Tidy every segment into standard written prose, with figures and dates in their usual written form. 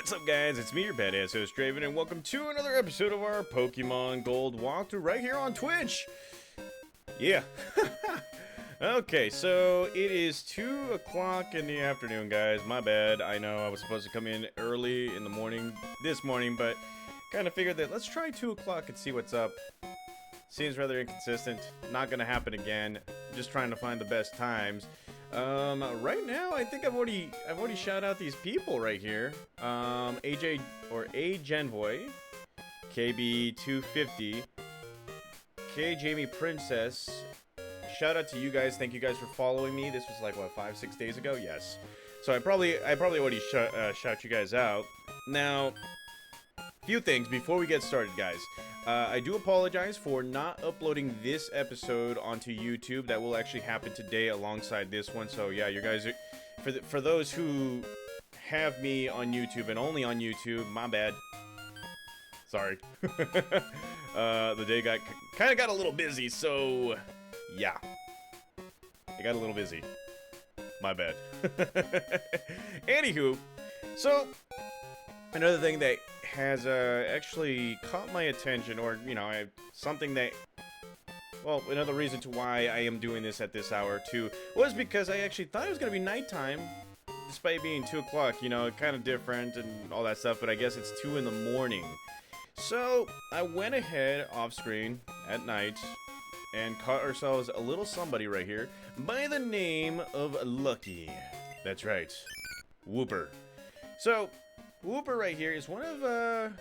What's up, guys? It's me, your badass host, Draven, and welcome to another episode of our Pokemon Gold walkthrough right here on Twitch. Yeah. Okay, so it is 2 o'clock in the afternoon, guys. My bad. I know I was supposed to come in early in the morning this morning, but kind of figured that let's try 2 o'clock and see what's up. Seems rather inconsistent. Not gonna happen again. Just trying to find the best times. Right now, I think I've already shouted out these people right here. AJ or A Genvoy, KB250, K Jamie Princess. Shout out to you guys. Thank you guys for following me. This was like what, 5-6 days ago? Yes. So I probably already shout you guys out. Now, few things before we get started, guys. I do apologize for not uploading this episode onto YouTube. That will actually happen today alongside this one. So yeah, you guys are, for those who have me on YouTube and only on YouTube, my bad. Sorry. The day kind of got a little busy, so yeah. It got a little busy. My bad. Anywho, so another thing that has actually caught my attention, or you know, something that, well, another reason to why I am doing this at this hour too, was because I actually thought it was gonna be nighttime, despite being 2 o'clock. You know, kind of different and all that stuff, but I guess it's 2 in the morning. So I went ahead off screen at night and caught ourselves a little somebody right here by the name of Lucky. That's right, Wooper. So Wooper right here is one of the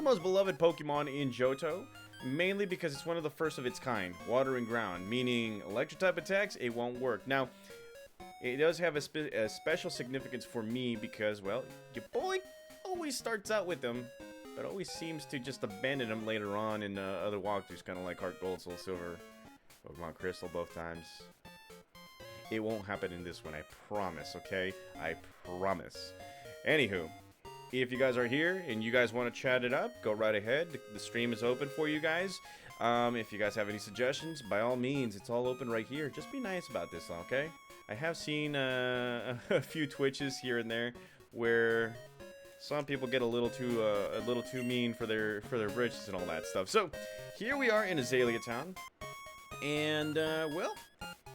most beloved Pokemon in Johto, mainly because it's one of the first of its kind, water and ground, meaning electric type attacks, it won't work. Now, it does have a special significance for me because, well, your boy always starts out with them, but always seems to just abandon them later on in other walkthroughs, kind of like Heart Gold, Soul Silver, Pokemon Crystal both times. It won't happen in this one, I promise, okay? I promise. Anywho, if you guys are here and you guys want to chat it up, go right ahead. The stream is open for you guys. If you guys have any suggestions, by all means, it's all open right here. Just be nice about this, okay? I have seen a few Twitches here and there where some people get a little too mean for their britches and all that stuff. So here we are in Azalea Town, and well,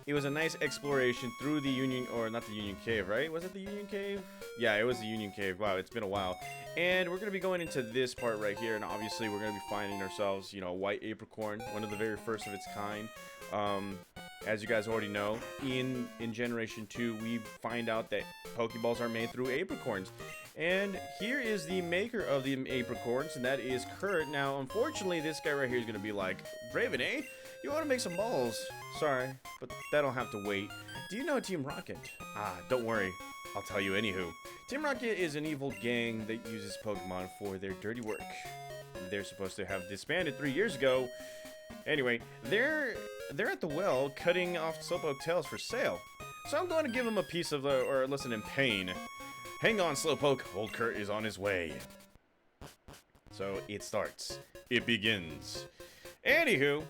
it was a nice exploration through the Union, or not the Union Cave, right? Was it the Union Cave? Yeah, it was the Union Cave. Wow, it's been a while. And we're going to be going into this part right here, and obviously we're going to be finding ourselves, you know, White Apricorn, one of the very first of its kind. As you guys already know, in Generation 2, we find out that Pokeballs are made through apricorns. And here is the maker of the apricorns, and that is Kurt. Now, unfortunately, this guy right here is going to be like, Draven, eh? You want to make some balls? Sorry, but that'll have to wait. Do you know Team Rocket? Ah, don't worry. I'll tell you anywho. Team Rocket is an evil gang that uses Pokemon for their dirty work. They're supposed to have disbanded 3 years ago. Anyway, they're at the well cutting off Slowpoke tails for sale. So I'm going to give them a piece of the, or listen in pain. Hang on, Slowpoke. Old Kurt is on his way. So it starts. It begins. Anywho,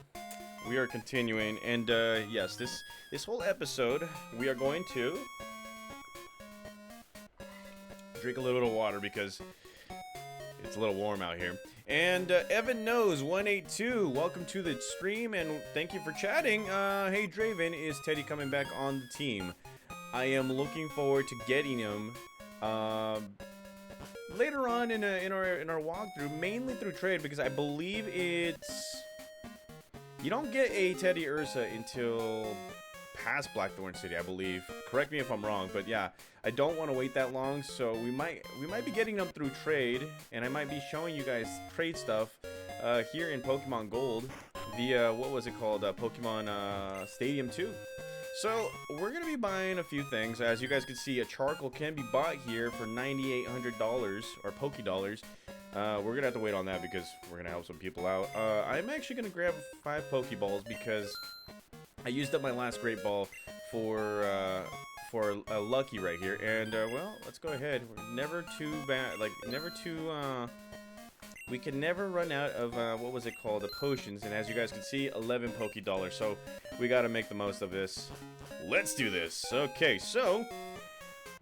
we are continuing, and yes, this whole episode, we are going to drink a little bit of water because it's a little warm out here. And Evan Knows 182, welcome to the stream, and thank you for chatting. Hey Draven, is Teddy coming back on the team? I am looking forward to getting him later on in our walkthrough, mainly through trade, because I believe it's, you don't get a Teddy Ursa until past Blackthorn City, I believe. Correct me if I'm wrong, but yeah, I don't want to wait that long, so we might be getting them through trade, and I might be showing you guys trade stuff here in Pokemon Gold via, what was it called, Pokemon Stadium 2. So we're gonna be buying a few things. As you guys can see, a charcoal can be bought here for $9,800 or Poké Dollars. We're gonna have to wait on that because we're gonna help some people out. I'm actually gonna grab 5 Pokeballs because I used up my last Great Ball for a Lucky right here, and well, let's go ahead. We're never too bad, like never too. We can never run out of what was it called, the potions, and as you guys can see, 11 Poké Dollars. So we got to make the most of this. Let's do this. Okay, so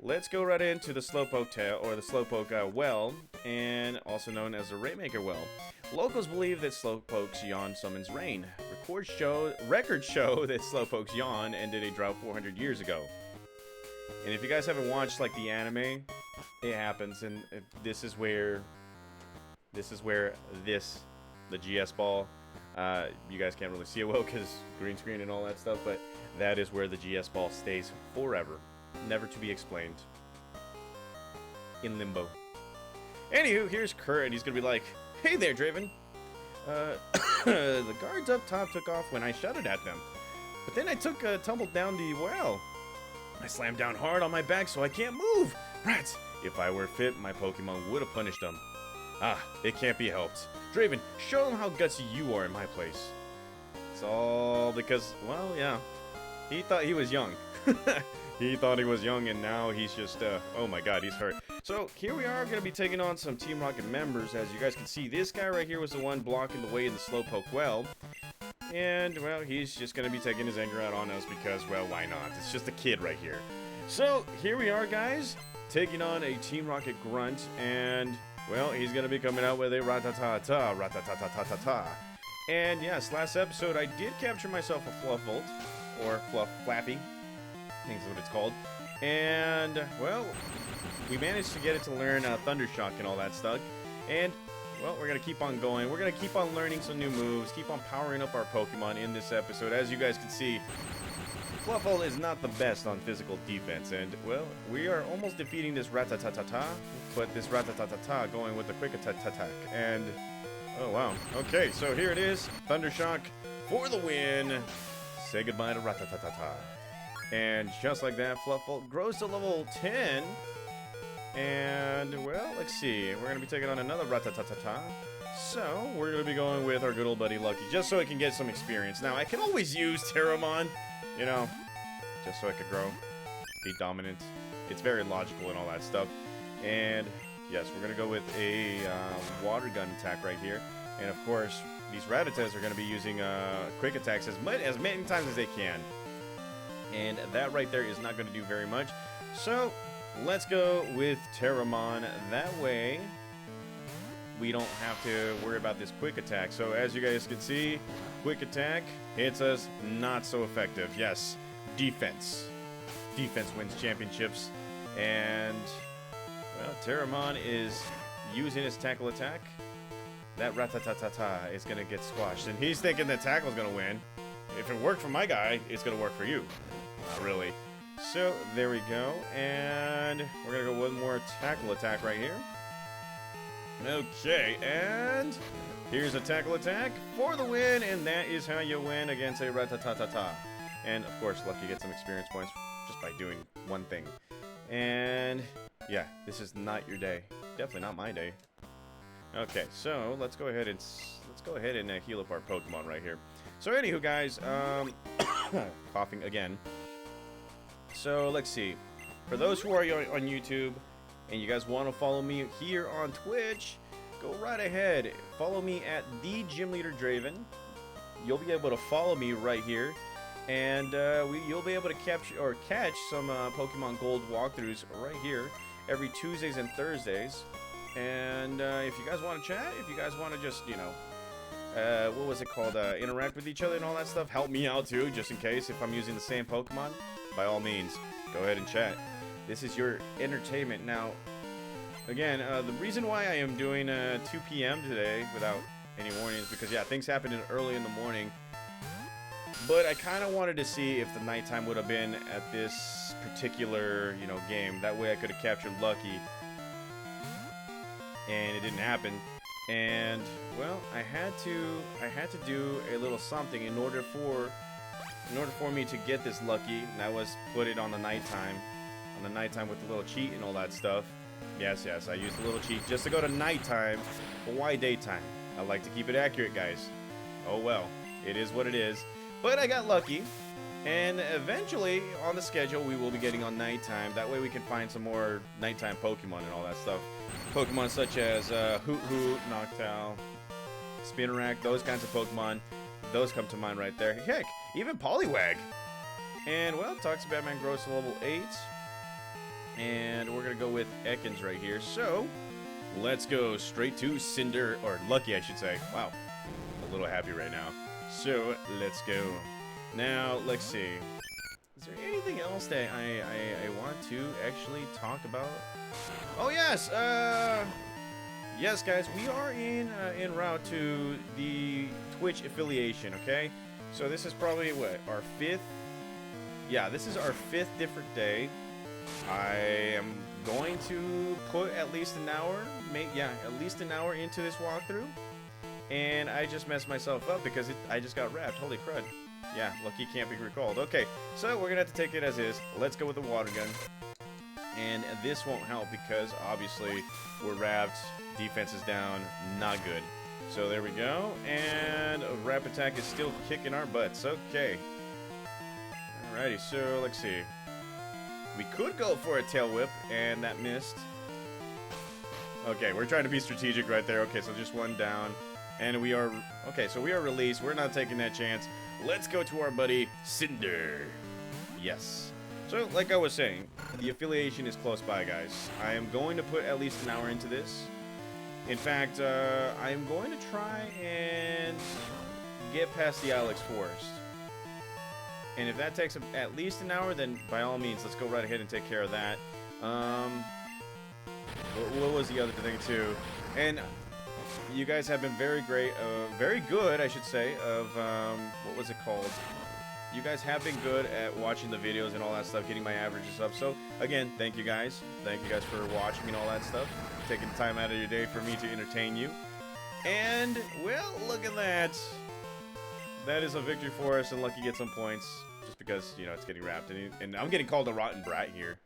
let's go right into the Slowpoke tail, or the Slowpoke well, and also known as the Rainmaker well. Locals believe that Slowpoke's yawn summons rain. Records show that Slowpoke's yawn ended a drought 400 years ago. And if you guys haven't watched like the anime, it happens, and this is where the GS ball, you guys can't really see it well because green screen and all that stuff, but that is where the GS ball stays forever, never to be explained, in limbo. Anywho, here's Kurt, and he's gonna be like, "Hey there, Draven. The guards up top took off when I shouted at them, but then I tumbled down the well. I slammed down hard on my back so I can't move. Rats! If I were fit, my Pokemon would have punished them. Ah, it can't be helped. Draven, show them how gutsy you are in my place." It's all because, well, yeah, he thought he was young. He thought he was young, and now he's just, oh my god, he's hurt. So, here we are going to be taking on some Team Rocket members. As you guys can see, this guy right here was the one blocking the way in the Slowpoke well. And, well, he's just going to be taking his anger out on us because, well, why not? It's just a kid right here. So, here we are, guys, taking on a Team Rocket Grunt, and, well, he's going to be coming out with a Rattata, Rattata. And, yes, last episode, I did capture myself a Fluffbolt, or Flappy, I think that's what it's called. And, well, we managed to get it to learn Thundershock and all that stuff. And, well, we're going to keep on going. We're going to keep on learning some new moves, keep on powering up our Pokemon in this episode. As you guys can see, Fluffle is not the best on physical defense. And, well, we are almost defeating this Rattata, but this Rattata going with the quick attack. And, oh, wow. Okay, so here it is. Thundershock for the win. Say goodbye to Rattata. And just like that, Fluffle grows to level 10. And, well, let's see. We're going to be taking on another Rattata. So, we're going to be going with our good old buddy Lucky, just so I can get some experience. Now, I can always use Terramon, you know, just so I could grow, be dominant. It's very logical and all that stuff. And, yes, we're going to go with a water gun attack right here. And, of course, these Rattatas are going to be using quick attacks as many times as they can. And that right there is not going to do very much. So, let's go with Terramon. That way, we don't have to worry about this quick attack. So, as you guys can see, quick attack hits us, not so effective. Yes, defense. Defense wins championships. And, well, Terramon is using his tackle attack. That Rattata is going to get squashed. And he's thinking that tackle's going to win. If it worked for my guy, it's going to work for you. Not really. So, there we go. And we're going to go one more tackle attack right here. Okay, and here's a tackle attack for the win. And that is how you win against a Rattata. And, of course, Lucky gets some experience points just by doing one thing. And, yeah, this is not your day. Definitely not my day. Okay, so let's go ahead and heal up our Pokemon right here. So, anywho, guys, coughing again. So, let's see. For those who are on YouTube and you guys want to follow me here on Twitch, go right ahead. Follow me at the Gym Leader Draven. You'll be able to follow me right here, and you'll be able to catch some Pokemon Gold walkthroughs right here every Tuesdays and Thursdays. And if you guys want to chat, if you guys want to just, you know, what was it called, interact with each other and all that stuff, help me out too, just in case if I'm using the same Pokemon, by all means, go ahead and chat. This is your entertainment. Now, again, the reason why I am doing 2 p.m. today without any warnings, because, yeah, things happened early in the morning, but I kind of wanted to see if the nighttime would have been at this particular, you know, game. That way I could have captured Lucky, and it didn't happen. And, well, I had to do a little something in order for me to get this Lucky, and that was put it on the nighttime with the little cheat and all that stuff. Yes, I used a little cheat just to go to nighttime, but why daytime? I like to keep it accurate, guys. Oh well, it is what it is. But I got lucky, and eventually on the schedule we will be getting on nighttime. That way we can find some more nighttime Pokemon and all that stuff. Pokemon such as Hoot Hoot, Noctowl, Spinarak, those kinds of Pokemon. Those come to mind right there. Heck, even Poliwag. And, well, Toxic Batman grows to level 8. And we're going to go with Ekans right here. So, let's go straight to Cinder, or Lucky, I should say. Wow, a little happy right now. So, let's go. Now, let's see. Is there anything else that I want to actually talk about? Oh, yes. Yes, guys, we are en route to the Twitch affiliation, okay? So this is probably, what, our 5th? Yeah, this is our 5th different day. I am going to put at least an hour, at least an hour into this walkthrough. And I just messed myself up because I just got wrapped. Holy crud. Yeah, Lucky can't be recalled. Okay, so we're going to have to take it as is. Let's go with the water gun. And this won't help because, obviously, we're wrapped. Defense is down. Not good. So there we go. And a wrap attack is still kicking our butts. Okay. Alrighty, so let's see. We could go for a tail whip, and that missed. Okay, we're trying to be strategic right there. Okay, so just one down. And we are... Okay, so we are released. We're not taking that chance. Let's go to our buddy, Cinder. Yes. So, like I was saying, the affiliation is close by, guys. I am going to put at least an hour into this. In fact, I am going to try and get past the Ilex Forest. And if that takes at least an hour, then by all means, let's go right ahead and take care of that. What was the other thing, too? And you guys have been very great, very good, I should say, of, what was it called? You guys have been good at watching the videos and all that stuff, getting my averages up. So, again, thank you guys. Thank you guys for watching and all that stuff. Taking time out of your day for me to entertain you. And, well, look at that. That is a victory for us, and Lucky gets some points. Just because, you know, it's getting wrapped. And I'm getting called a rotten brat here.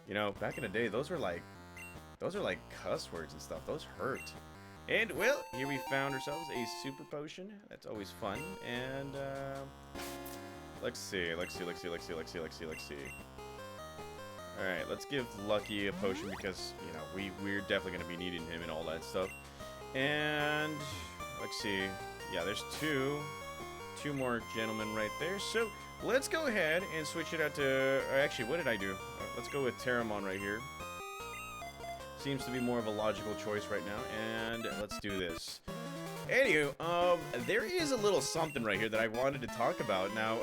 You know, back in the day, those are like cuss words and stuff. Those hurt. And, well, here we found ourselves a super potion. That's always fun. And, let's see. Alright, let's give Lucky a potion because, you know, we're definitely going to be needing him and all that stuff. And, let's see. Yeah, there's two more gentlemen right there. So, let's go ahead and switch it out to... Actually, what did I do? Let's go with Terramon right here. Seems to be more of a logical choice right now, and let's do this. Anywho, there is a little something right here that I wanted to talk about. Now,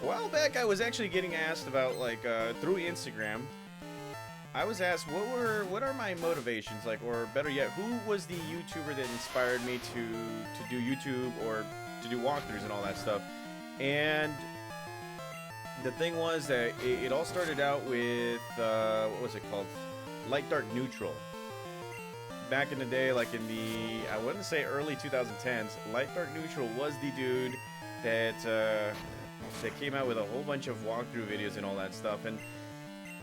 a while back I was actually getting asked about, like, through Instagram, I was asked what are my motivations, like, or better yet, who was the YouTuber that inspired me to do YouTube or to do walkthroughs and all that stuff. And the thing was that it all started out with, what was it called? Light Dark Neutral. Back in the day, like in the, I wouldn't say early 2010s, Light Dark Neutral was the dude that came out with a whole bunch of walkthrough videos and all that stuff. And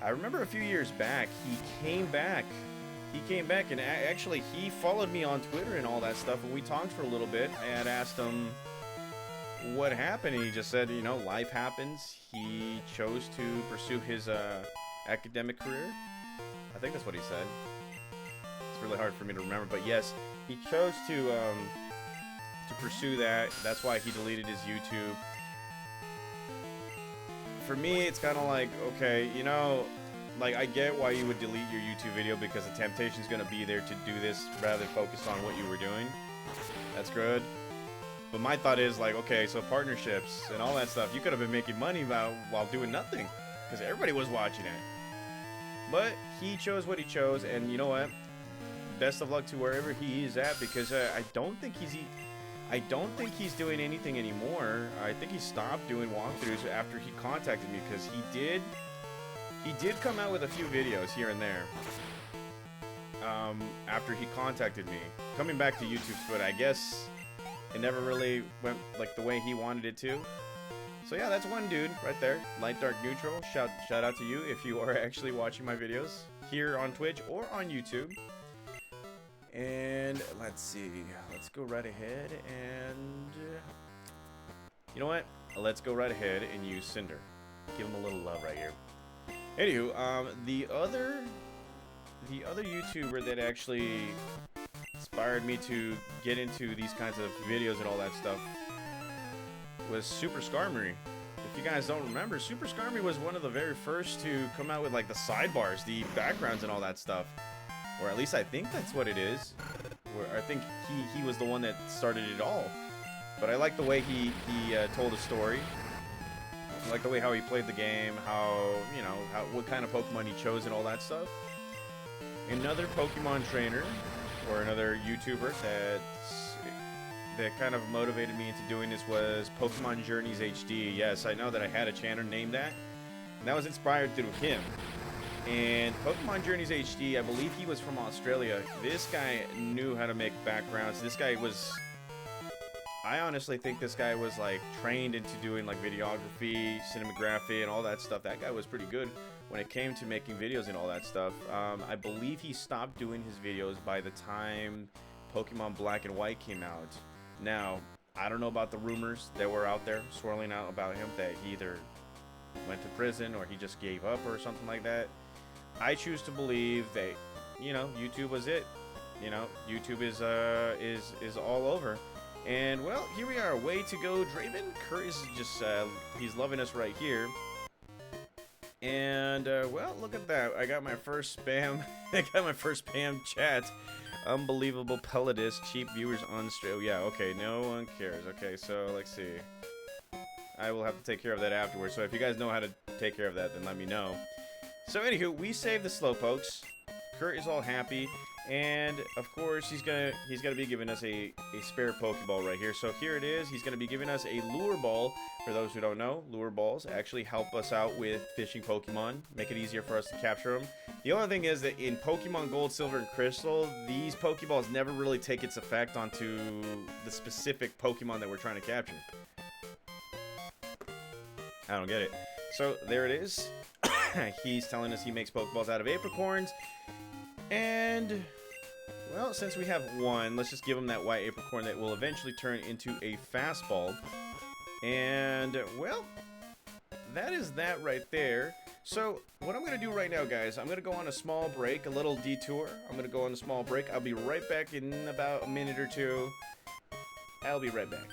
I remember a few years back, he came back and actually he followed me on Twitter and all that stuff, and we talked for a little bit. I had asked him what happened, and he just said, you know, life happens. He chose to pursue his academic career. I think that's what he said. It's really hard for me to remember, but yes, he chose to pursue that. That's why he deleted his YouTube. For me, it's kind of like, okay, you know, like, I get why you would delete your YouTube video because the temptation's going to be there to do this rather than focus on what you were doing. That's good. But my thought is, like, okay, so partnerships and all that stuff, you could have been making money while doing nothing because everybody was watching it. But he chose what he chose, and you know what? Best of luck to wherever he is at, because I don't think he's doing anything anymore. I think he stopped doing walkthroughs after he contacted me, because he did come out with a few videos here and there. After he contacted me, coming back to YouTube, but I guess it never really went like the way he wanted it to. So yeah, that's one dude right there, Light Dark Neutral. Shout out to you if you are actually watching my videos here on Twitch or on YouTube. And let's see, let's go right ahead and you know what? Let's go right ahead and use Cinder. Give him a little love right here. Anywho, the other YouTuber that actually inspired me to get into these kinds of videos and all that stuff was Super Skarmory. if you guys don't remember, Super Skarmy was one of the very first to come out with like the sidebars, the backgrounds, and all that stuff. Or at least I think that's what it is. Where I think he was the one that started it all. But I like the way he told a story. I like the way how he played the game, how, you know, what kind of Pokemon he chose and all that stuff. Another Pokemon trainer, or another YouTuber that kind of motivated me into doing this was Pokemon Journeys HD. Yes, I know that I had a channel named that. And that was inspired through him. And Pokemon Journeys HD, I believe he was from Australia. This guy knew how to make backgrounds. This guy was... I honestly think this guy was like trained into doing like videography, cinematography, and all that stuff. That guy was pretty good when it came to making videos and all that stuff. I believe he stopped doing his videos by the time Pokemon Black and White came out. Now, I don't know about the rumors that were out there swirling out about him, that he either went to prison or he just gave up or something like that. I choose to believe that, you know, YouTube was it. You know, YouTube is all over. And, well, here we are. Way to go, Draven. Kurt is just, he's loving us right here. And, well, look at that. I got my first spam. I got my first spam chat. Unbelievable Pelletis. Cheap viewers on stream. Yeah, okay. No one cares. Okay, so, let's see. I will have to take care of that afterwards. So if you guys know how to take care of that, then let me know. So, anywho, we saved the Slowpokes. Kurt is all happy. And of course, he's gonna be giving us a spare Pokeball right here. So here it is. He's gonna be giving us a lure ball. For those who don't know, lure balls actually help us out with fishing Pokemon, make it easier for us to capture them. The only thing is that in Pokemon Gold, Silver, and Crystal, these Pokeballs never really take its effect onto the specific Pokemon that we're trying to capture. I don't get it. So there it is. He's telling us he makes Pokeballs out of apricorns. And, well, since we have one, let's just give him that white apricorn that will eventually turn into a fastball. And, well, that is that right there. So, what I'm going to do right now, guys, I'm going to go on a small break, a little detour. I'm going to go on a small break. I'll be right back in about a minute or two. I'll be right back.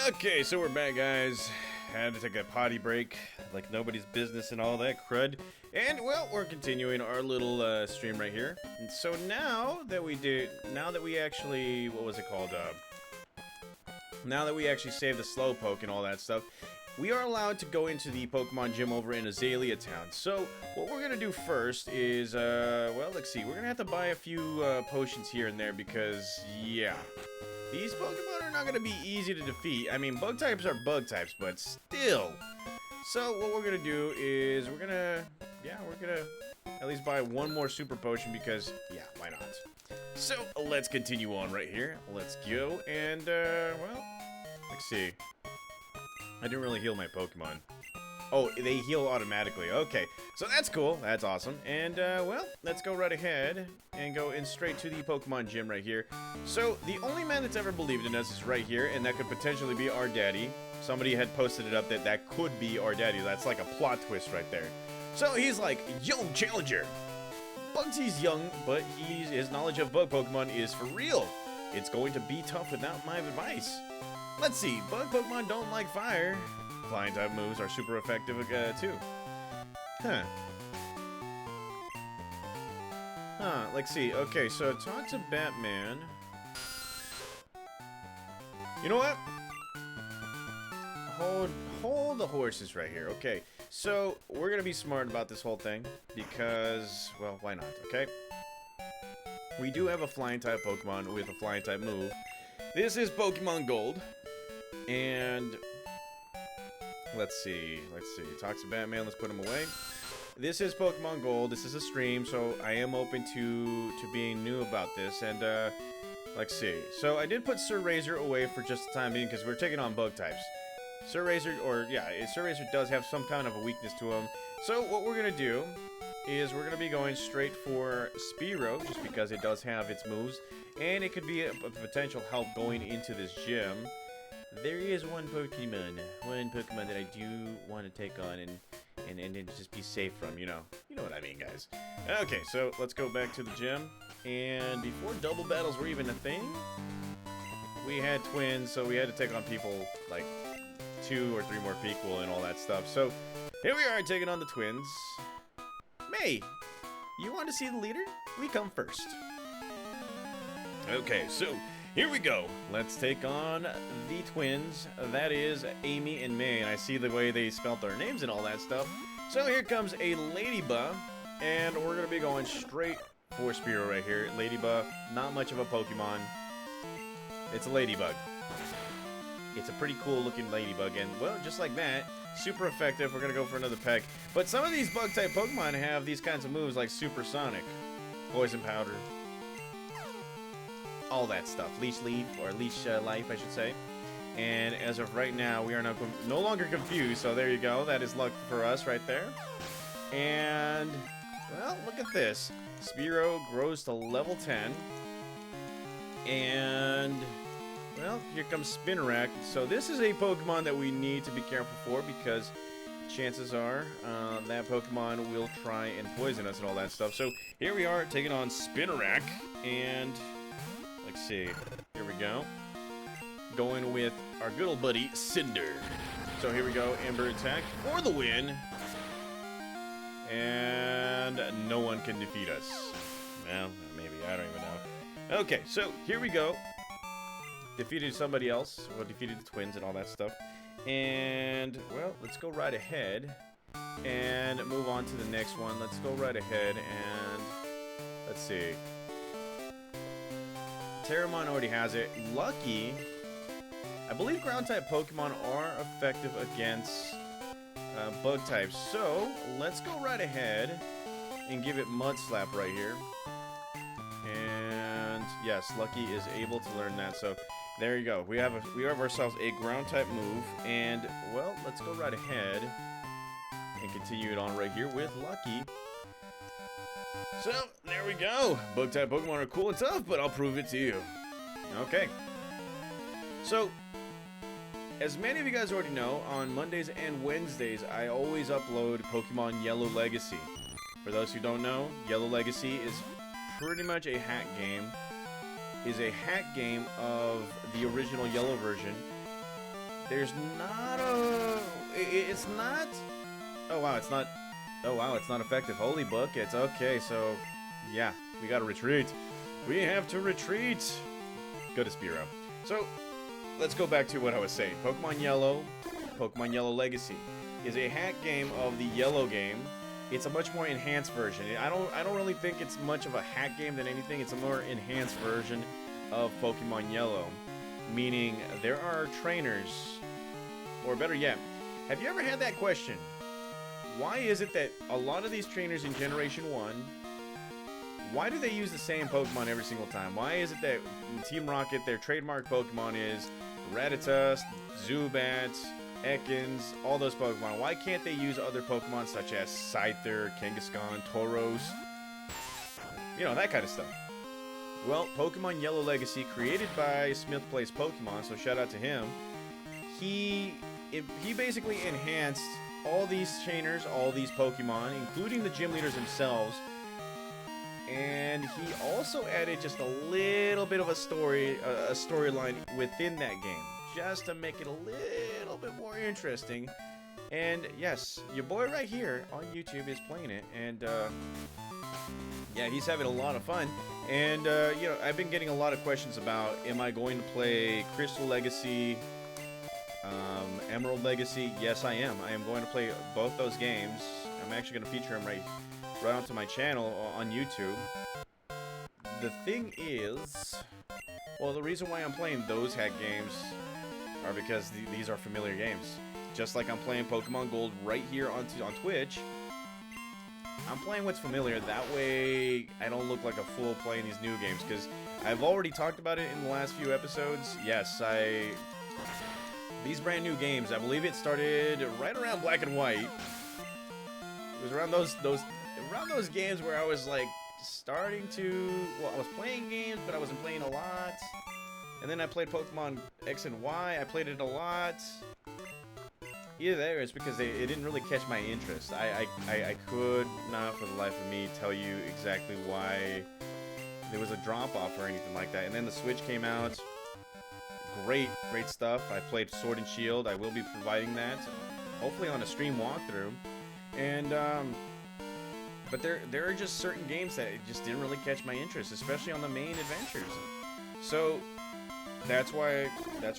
Okay, so we're back, guys. had to take a potty break, like nobody's business and all that crud. And, well, we're continuing our little stream right here. And so now that we actually, what was it called? Now that we actually saved the Slowpoke and all that stuff, we are allowed to go into the Pokemon gym over in Azalea Town. So, what we're going to do first is, well, let's see. We're going to have to buy a few potions here and there because, yeah, these Pokemon are not going to be easy to defeat. I mean, bug types are bug types, but still. So, what we're going to do is we're going to at least buy one more super potion because, yeah, why not? So, let's continue on right here. Let's go, and, well, let's see. I didn't really heal my Pokemon. Oh, they heal automatically. Okay, so that's cool. That's awesome. And, well, let's go right ahead and go in straight to the Pokemon gym right here. So, the only man that's ever believed in us is right here, and that could potentially be our daddy. Somebody had posted it up that could be our daddy. That's like a plot twist right there. So, he's like, yo, Challenger! Bugsy's young, but his knowledge of bug Pokemon is for real. It's going to be tough without my advice. Let's see, bug Pokemon don't like fire. Flying type moves are super effective too. Huh, let's see. Okay, so talk to Batman. You know what? Hold the horses right here. Okay, so we're gonna be smart about this whole thing because, well, why not, okay? We do have a flying type Pokemon with a flying type move. This is Pokemon Gold. And let's see. Talk to Batman. Let's put him away. This is Pokemon Gold. This is a stream, so I am open to being new about this. And let's see. So I did put Sir Razor away for just the time being because we're taking on bug types. Sir Razor does have some kind of a weakness to him. So what we're gonna do is we're gonna be going straight for Spearow, just because it does have its moves, and it could be a potential help going into this gym. There is one Pokemon that I do want to take on and just be safe from, you know what I mean, guys. Okay, so let's go back to the gym, and before double battles were even a thing, we had twins, so we had to take on people like 2 or 3 more people and all that stuff. So here we are taking on the twins. May, you want to see the leader? We come first. Okay, so here we go. Let's take on the twins. That is Amy and May, and I see the way they spelt their names and all that stuff. So here comes a Ladybug, and we're going to be going straight for Spearow right here. Ladybug, not much of a Pokemon. It's a Ladybug. It's a pretty cool looking Ladybug, and, well, just like that, super effective. We're going to go for another peck. But some of these bug-type Pokemon have these kinds of moves like Supersonic, Poison Powder, all that stuff. Leech Leaf, or Leech Life, I should say. And as of right now, we are no longer confused, so there you go. That is luck for us right there. And, well, look at this. Spearow grows to level 10. And, well, here comes Spinarak. So this is a Pokemon that we need to be careful for because chances are that Pokemon will try and poison us and all that stuff. So here we are taking on Spinarak, and let's see. Here we go. Going with our good old buddy Cinder. So here we go. Ember attack for the win. And no one can defeat us. Well, maybe. I don't even know. Okay, so here we go. Defeated somebody else. Well, defeated the twins and all that stuff. And, well, let's go right ahead and move on to the next one. Let's go right ahead and let's see. Terramon already has it. Lucky, I believe ground-type Pokemon are effective against bug types. So, let's go right ahead and give it Mud Slap right here. And, yes, Lucky is able to learn that. So, there you go. We have ourselves a ground-type move. And, well, let's go right ahead and continue it on right here with Lucky. So, there we go. Bug-type Pokemon are cool and tough, but I'll prove it to you. Okay. So, as many of you guys already know, on Mondays and Wednesdays, I always upload Pokemon Yellow Legacy. For those who don't know, Yellow Legacy is pretty much a hack game. Is a hack game of the original Yellow version. There's not a it's not... Oh, wow, it's not... Oh, wow, it's not effective. Holy buckets. Okay, so... Yeah, we gotta retreat. We have to retreat. Go to Spearow. So, let's go back to what I was saying. Pokemon Yellow Legacy is a hack game of the Yellow game. It's a much more enhanced version. I don't really think it's much of a hack game than anything. It's a more enhanced version of Pokemon Yellow. Meaning, there are trainers, or better yet, have you ever had that question? Why is it that a lot of these trainers in Generation 1, why do they use the same Pokemon every single time? Why is it that Team Rocket, their trademark Pokemon is Rattata, Zubat, Ekans, all those Pokemon? Why can't they use other Pokemon such as Scyther, Kangaskhan, Tauros? You know, that kind of stuff. Well, Pokemon Yellow Legacy, created by Smith Plays Pokemon, so shout out to him. He basically enhanced all these trainers, all these Pokemon, including the gym leaders themselves. And he also added just a little bit of a storyline within that game, just to make it a little bit more interesting. And yes, your boy right here on YouTube is playing it, and yeah, he's having a lot of fun. And you know, I've been getting a lot of questions about, am I going to play Crystal Legacy, Emerald Legacy? Yes, I am. I am going to play both those games. I'm actually going to feature them right onto my channel on YouTube. The thing is, well, the reason why I'm playing those hack games are because these are familiar games. Just like I'm playing Pokemon Gold right here on Twitch. I'm playing what's familiar. That way, I don't look like a fool playing these new games, because I've already talked about it in the last few episodes. Yes, these brand new games, I believe it started right around Black and White. It was around those games where I was like starting to, well, I was playing games, but I wasn't playing a lot. And then I played Pokemon X and Y. I played it a lot. Either there, it's because it didn't really catch my interest. I could not for the life of me tell you exactly why there was a drop-off or anything like that. And then the Switch came out. Great stuff. I played Sword and Shield. I will be providing that, hopefully on a stream walkthrough. And but there are just certain games that just didn't really catch my interest, especially on the main adventures. So that's why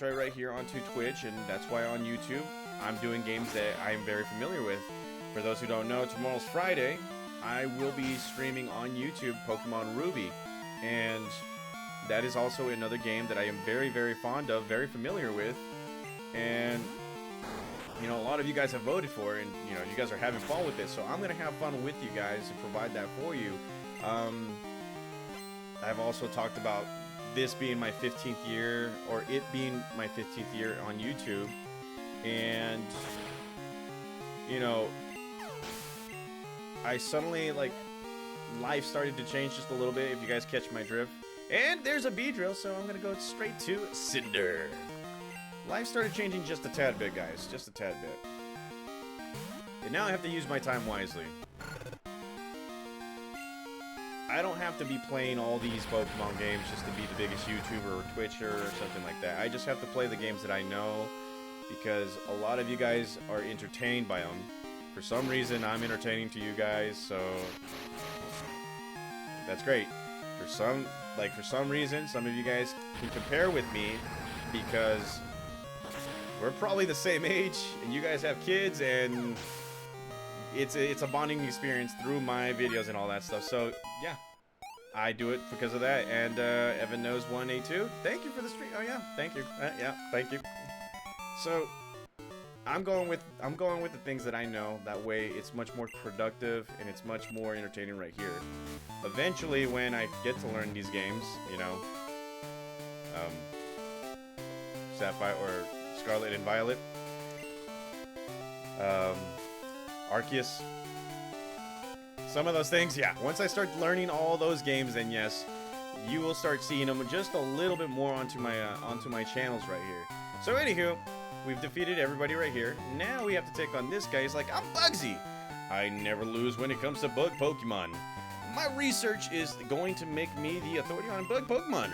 right here onto Twitch, and that's why on YouTube I'm doing games that I'm very familiar with. For those who don't know, tomorrow's Friday. I will be streaming on YouTube Pokemon Ruby, and that is also another game that I am very, very fond of, very familiar with, and you know, a lot of you guys have voted for it, and you know, you guys are having fun with it, so I'm gonna have fun with you guys and provide that for you. I've also talked about this being my 15th year, or it being my 15th year on YouTube. And you know, I suddenly, like, life started to change just a little bit, if you guys catch my drift. And there's a Beedrill, so I'm gonna go straight to Cinder. Life started changing just a tad bit, guys, just a tad bit. And now I have to use my time wisely. I don't have to be playing all these Pokemon games just to be the biggest YouTuber or Twitcher or something like that. I just have to play the games that I know, because a lot of you guys are entertained by them. For some reason, I'm entertaining to you guys, so that's great. For some reason, some of you guys can compare with me, because we're probably the same age, and you guys have kids, and it's a bonding experience through my videos and all that stuff. So yeah, I do it because of that. And Evan knows 182. Thank you for the stream. Oh yeah, thank you. Yeah, thank you. So I'm going with the things that I know. That way it's much more productive and it's much more entertaining right here. Eventually, when I get to learn these games, you know, Sapphire or Scarlet and Violet, Arceus, some of those things, yeah. Once I start learning all those games, then yes, you will start seeing them just a little bit more onto my channels right here. So anywho, we've defeated everybody right here. Now we have to take on this guy. He's like, I'm Bugsy. I never lose when it comes to bug Pokemon. My research is going to make me the authority on bug Pokemon.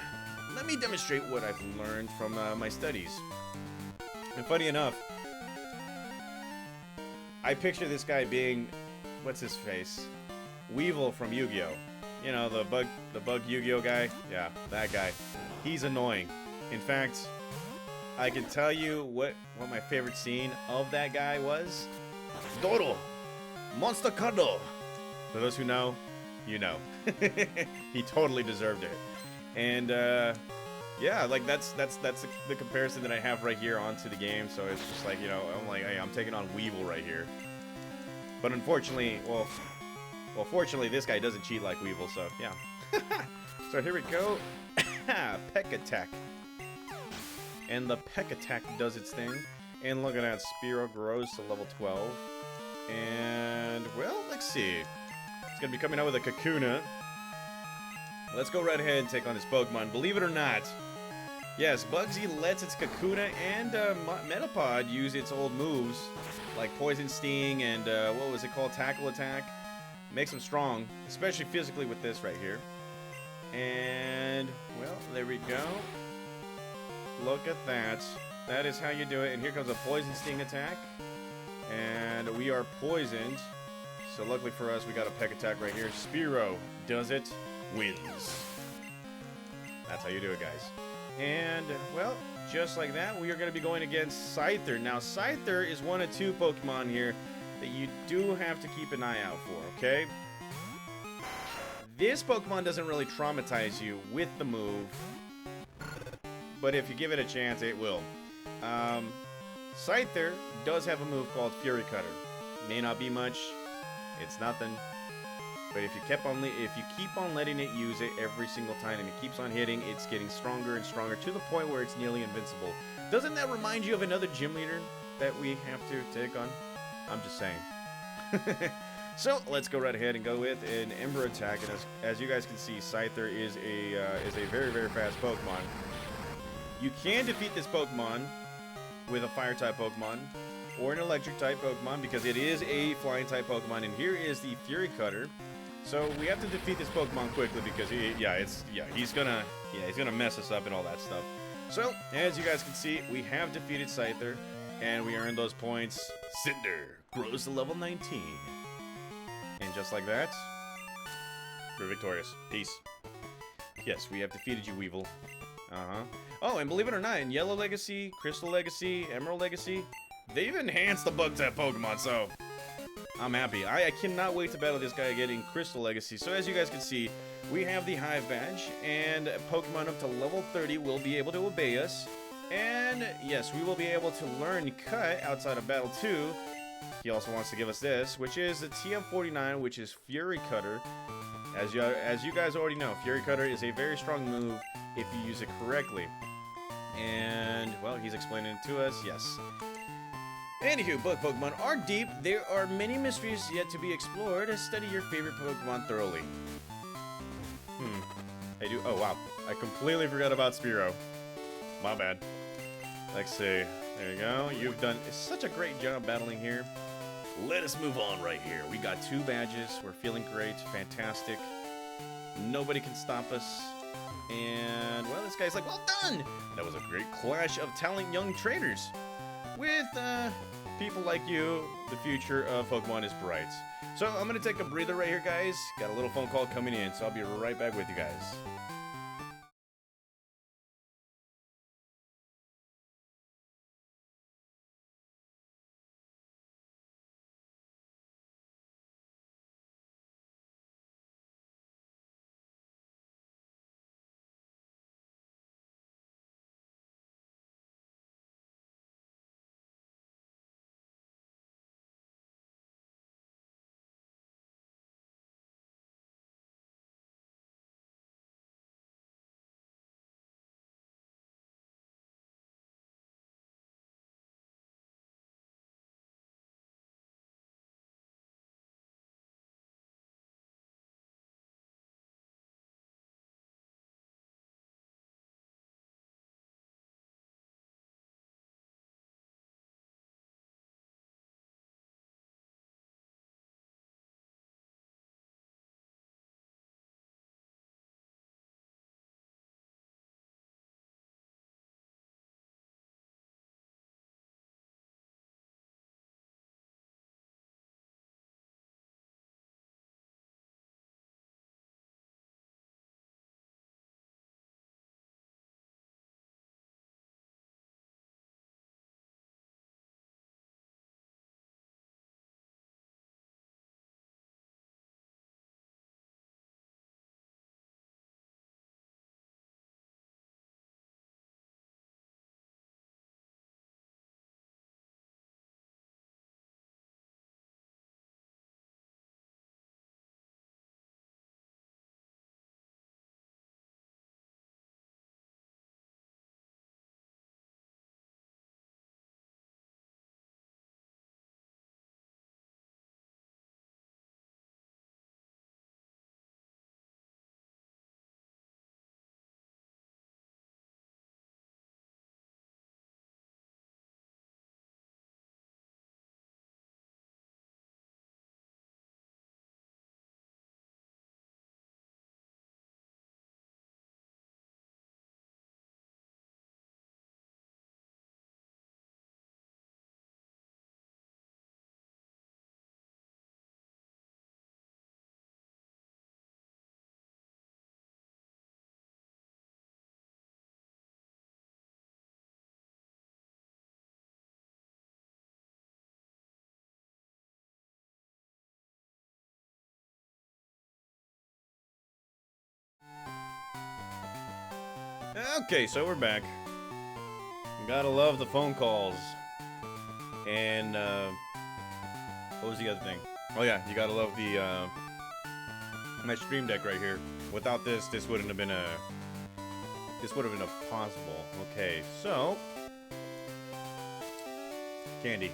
Let me demonstrate what I've learned from my studies. And funny enough, I picture this guy being, what's his face? Weevil from Yu-Gi-Oh. You know, the bug Yu-Gi-Oh guy? Yeah, that guy. He's annoying. In fact, I can tell you what my favorite scene of that guy was. Doro! Monster Kado! For those who know, you know. He totally deserved it. And, yeah, like, that's the comparison that I have right here onto the game. So it's just like, you know, I'm like, hey, I'm taking on Weevil right here. But unfortunately, well, fortunately, this guy doesn't cheat like Weevil, so, yeah. So here we go. Peck Attack. And the Peck Attack does its thing. And look at that, Spearow grows to level 12. And, well, let's see. It's going to be coming out with a Kakuna. Let's go right ahead and take on this Pokemon. Believe it or not, yes, Bugsy lets its Kakuna and Metapod use its old moves, like Poison Sting and, what was it called, Tackle Attack. Makes them strong, especially physically with this right here. And, well, there we go. Look at that. That is how you do it. And here comes a Poison Sting attack. And we are poisoned. So luckily for us, we got a Peck Attack right here. Spearow does it, wins. That's how you do it, guys. And, well, just like that, we are going to be going against Scyther. Now, Scyther is one of two Pokemon here that you do have to keep an eye out for, okay? This Pokemon doesn't really traumatize you with the move, but if you give it a chance, it will. Scyther does have a move called Fury Cutter. May not be much, it's nothing, but if you keep on letting it use it every single time and it keeps on hitting, it's getting stronger and stronger to the point where it's nearly invincible. Doesn't that remind you of another gym leader that we have to take on? I'm just saying. So let's go right ahead and go with an Ember attack. And as you guys can see, Scyther is a very, very fast Pokemon. You can defeat this Pokemon with a Fire type Pokemon or an Electric type Pokemon because it is a Flying type Pokemon. And here is the Fury Cutter. So we have to defeat this Pokemon quickly because he's gonna mess us up and all that stuff. So as you guys can see, we have defeated Scyther and we earned those points. Cinder grows to level 19. And just like that, we're victorious. Peace. Yes, we have defeated you, Weevil. Oh, and believe it or not, in Yellow Legacy, Crystal Legacy, Emerald Legacy, they've enhanced the Bug-type Pokemon, so I'm happy. I cannot wait to battle this guy again in Crystal Legacy. So as you guys can see, we have the Hive Badge, and Pokemon up to level 30 will be able to obey us. And yes, we will be able to learn Cut outside of Battle 2. He also wants to give us this, which is the TM49, which is Fury Cutter. As you guys already know, Fury Cutter is a very strong move if you use it correctly. And, well, he's explaining it to us, yes. Anywho, bug Pokemon are deep. There are many mysteries yet to be explored. Study your favorite Pokemon thoroughly. Oh, wow. I completely forgot about Spearow. My bad. Let's see. There you go. You've done such a great job battling here. Let us move on right here. We got 2 badges. We're feeling great. Fantastic. Nobody can stop us. And, well, this guy's like, well done! That was a great clash of talented young trainers. With, people like you, the future of Pokemon is bright. So, I'm going to take a breather right here, guys. Got a little phone call coming in, so I'll be right back with you guys. Okay, so we're back. Gotta love the phone calls. And, what was the other thing? Oh yeah, you gotta love the, my stream deck right here. Without this, this wouldn't have been possible. Okay, so... Candy.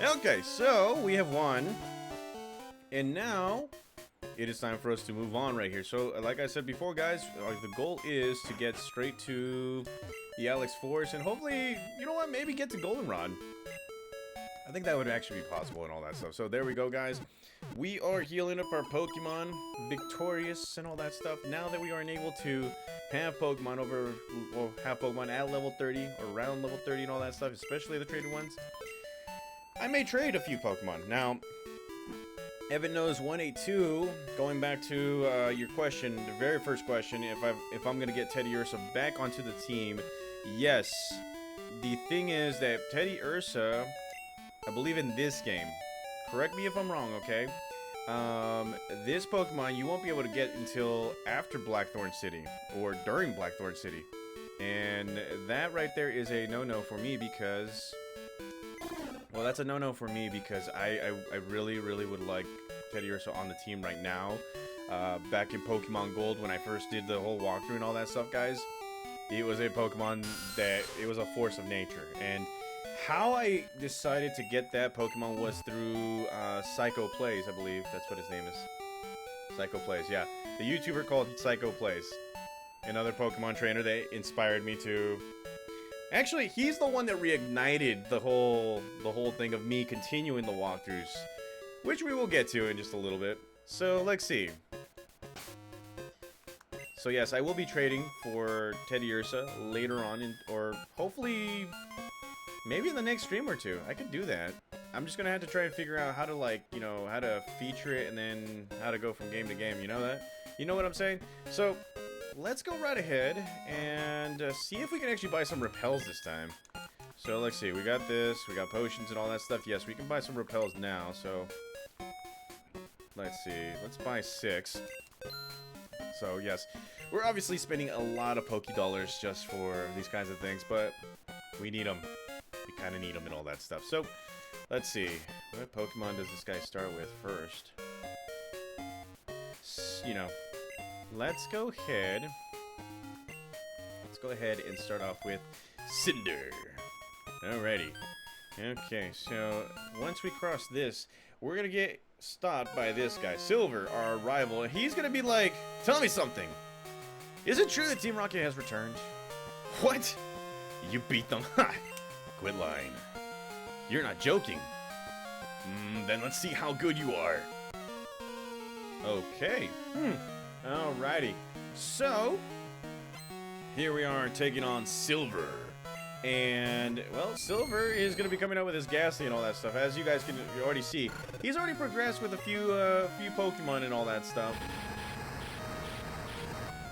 Okay, so we have won. And now... it is time for us to move on right here. So, like I said before, guys, the goal is to get straight to the Ilex Forest, and hopefully, you know what, maybe get to Goldenrod. I think that would actually be possible and all that stuff. So there we go, guys. We are healing up our Pokemon, victorious and all that stuff. Now that we are able to have Pokemon have Pokemon at level 30 or around level 30 and all that stuff, especially the traded ones, I may trade a few Pokemon. Now, Evan knows 182. Going back to your question, the very first question, if I'm gonna get Teddy Ursa back onto the team, yes. The thing is that Teddy Ursa, I believe in this game. Correct me if I'm wrong, okay? This Pokemon you won't be able to get until after Blackthorn City or during Blackthorn City, and that right there is a no-no for me because. Well, that's a no-no for me because I really would like Teddy Ursa on the team right now. Back in Pokemon Gold, when I first did the whole walkthrough and all that stuff, guys, it was a Pokemon that, it was a force of nature. And how I decided to get that Pokemon was through Psycho Plays, I believe. That's what his name is. Psycho Plays, yeah. The YouTuber called Psycho Plays. Another Pokemon trainer that inspired me to... Actually, he's the one that reignited the whole thing of me continuing the walkthroughs, which we will get to in just a little bit. So let's see. So yes, I will be trading for Teddy Ursa later on, or hopefully maybe in the next stream or two. I could do that. I'm just gonna have to try and figure out how to, like, you know, how to feature it and then how to go from game to game. You know that? You know what I'm saying? So. Let's go right ahead and see if we can actually buy some repels this time. So let's see, we got this, we got potions and all that stuff. Yes, we can buy some repels now, so let's see, let's buy 6. So yes, we're obviously spending a lot of Poké Dollars just for these kinds of things, but we need them. We kind of need them and all that stuff. So let's see, what Pokemon does this guy start with first? You know, let's go ahead and start off with Cinder. Alrighty. Okay, so once we cross this, we're gonna get stopped by this guy, Silver, our rival, and he's gonna be like, tell me something. Is it true that Team Rocket has returned? What? You beat them? Ha! Quit lying. You're not joking. Then let's see how good you are. Okay. Alrighty. So, here we are taking on Silver. And, well, Silver is going to be coming out with his Ghastly and all that stuff. As you guys can already see, he's already progressed with a few Pokemon and all that stuff.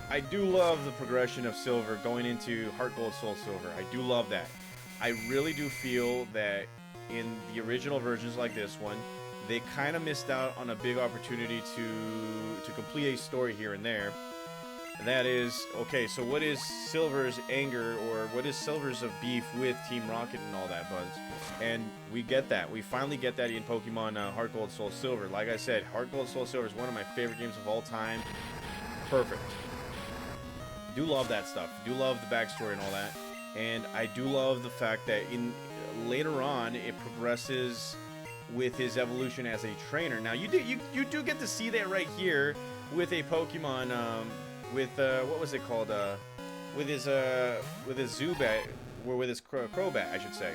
I do love the progression of Silver going into Heart Gold, Soul Silver. I do love that. I really do feel that in the original versions like this one, they kind of missed out on a big opportunity to complete a story here and there. And that is, okay, so what is Silver's anger, or what is Silver's beef with Team Rocket and all that buzz? And we get that. We finally get that in Pokemon Heart Gold, Soul Silver. Like I said, Heart Gold, Soul Silver is one of my favorite games of all time. Perfect. Do love that stuff. Do love the backstory and all that. And I do love the fact that later on it progresses with his evolution as a trainer. Now you do get to see that right here with a Pokemon with what was it called, with his Zubat, or with his Crobat, I should say.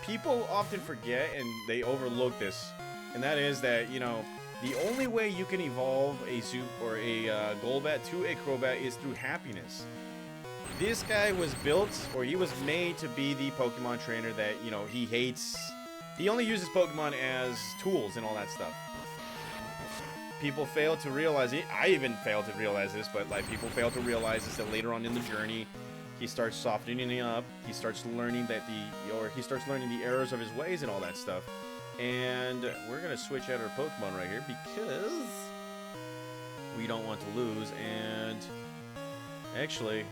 People often forget and they overlook this, and that is that, you know, the only way you can evolve a or a Golbat to a Crobat is through happiness. This guy was built, or he was made to be the Pokemon trainer that, you know, he hates. He only uses Pokemon as tools and all that stuff. People fail to realize it. I even failed to realize this, but like people fail to realize this, that later on in the journey, he starts softening up. He starts learning that he starts learning the errors of his ways and all that stuff. And we're gonna switch out our Pokemon right here because we don't want to lose. And actually,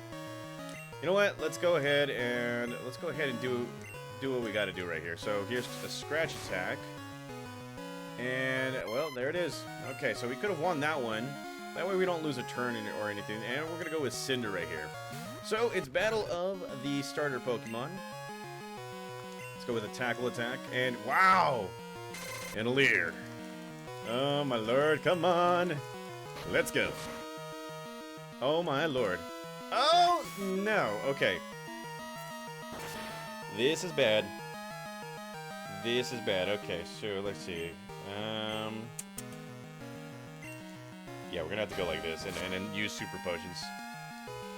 you know what? Let's go ahead and do what we got to do right here. So here's a scratch attack. And, well, there it is. Okay, so we could have won that one. That way we don't lose a turn or anything. And we're going to go with Cinder right here. So it's Battle of the starter Pokemon. Let's go with a Tackle Attack. And, wow! And a Leer. Oh, my lord. Come on. Let's go. Oh, my lord. Oh, no. Okay. This is bad. This is bad. Okay, so let's see. Yeah, we're gonna have to go like this and then use super potions.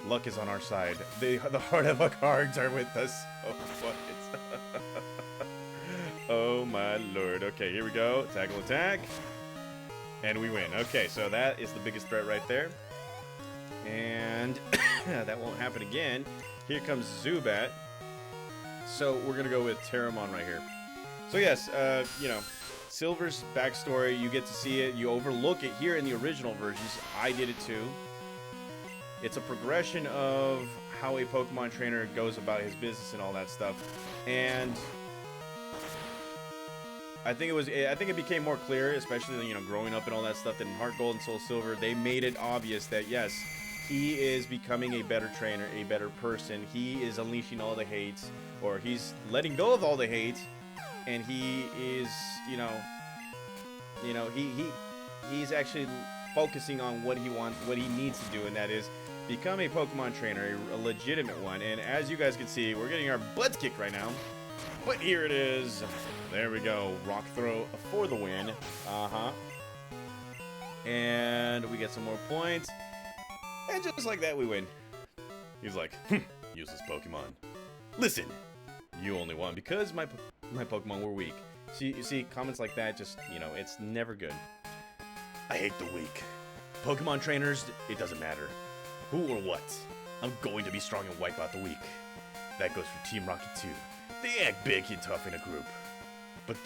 Luck is on our side. The heart of our cards are with us. Oh, what? Oh my lord. Okay, here we go. Tackle attack. And we win. Okay, so that is the biggest threat right there. And that won't happen again. Here comes Zubat. So we're gonna go with Terramon right here. So yes, you know, Silver's backstory, you get to see it, you overlook it here in the original versions. I did it too. It's a progression of how a Pokemon trainer goes about his business and all that stuff. And I think it became more clear, especially, you know, growing up and all that stuff, that in Heart Gold and Soul Silver, they made it obvious that yes, he is becoming a better trainer, a better person. He is unleashing all the hate, or he's letting go of all the hate. And he is, you know, he's actually focusing on what he wants, what he needs to do, and that is become a Pokemon trainer, a legitimate one. And as you guys can see, we're getting our butts kicked right now. But here it is. There we go. Rock throw for the win. And we get some more points. And just like that, we win. He's like, useless Pokemon. Listen. You only won because my Pokemon were weak. See, you see, comments like that, just, you know, it's never good. I hate the weak. Pokemon trainers, it doesn't matter. Who or what. I'm going to be strong and wipe out the weak. That goes for Team Rocket too. They act big and tough in a group. But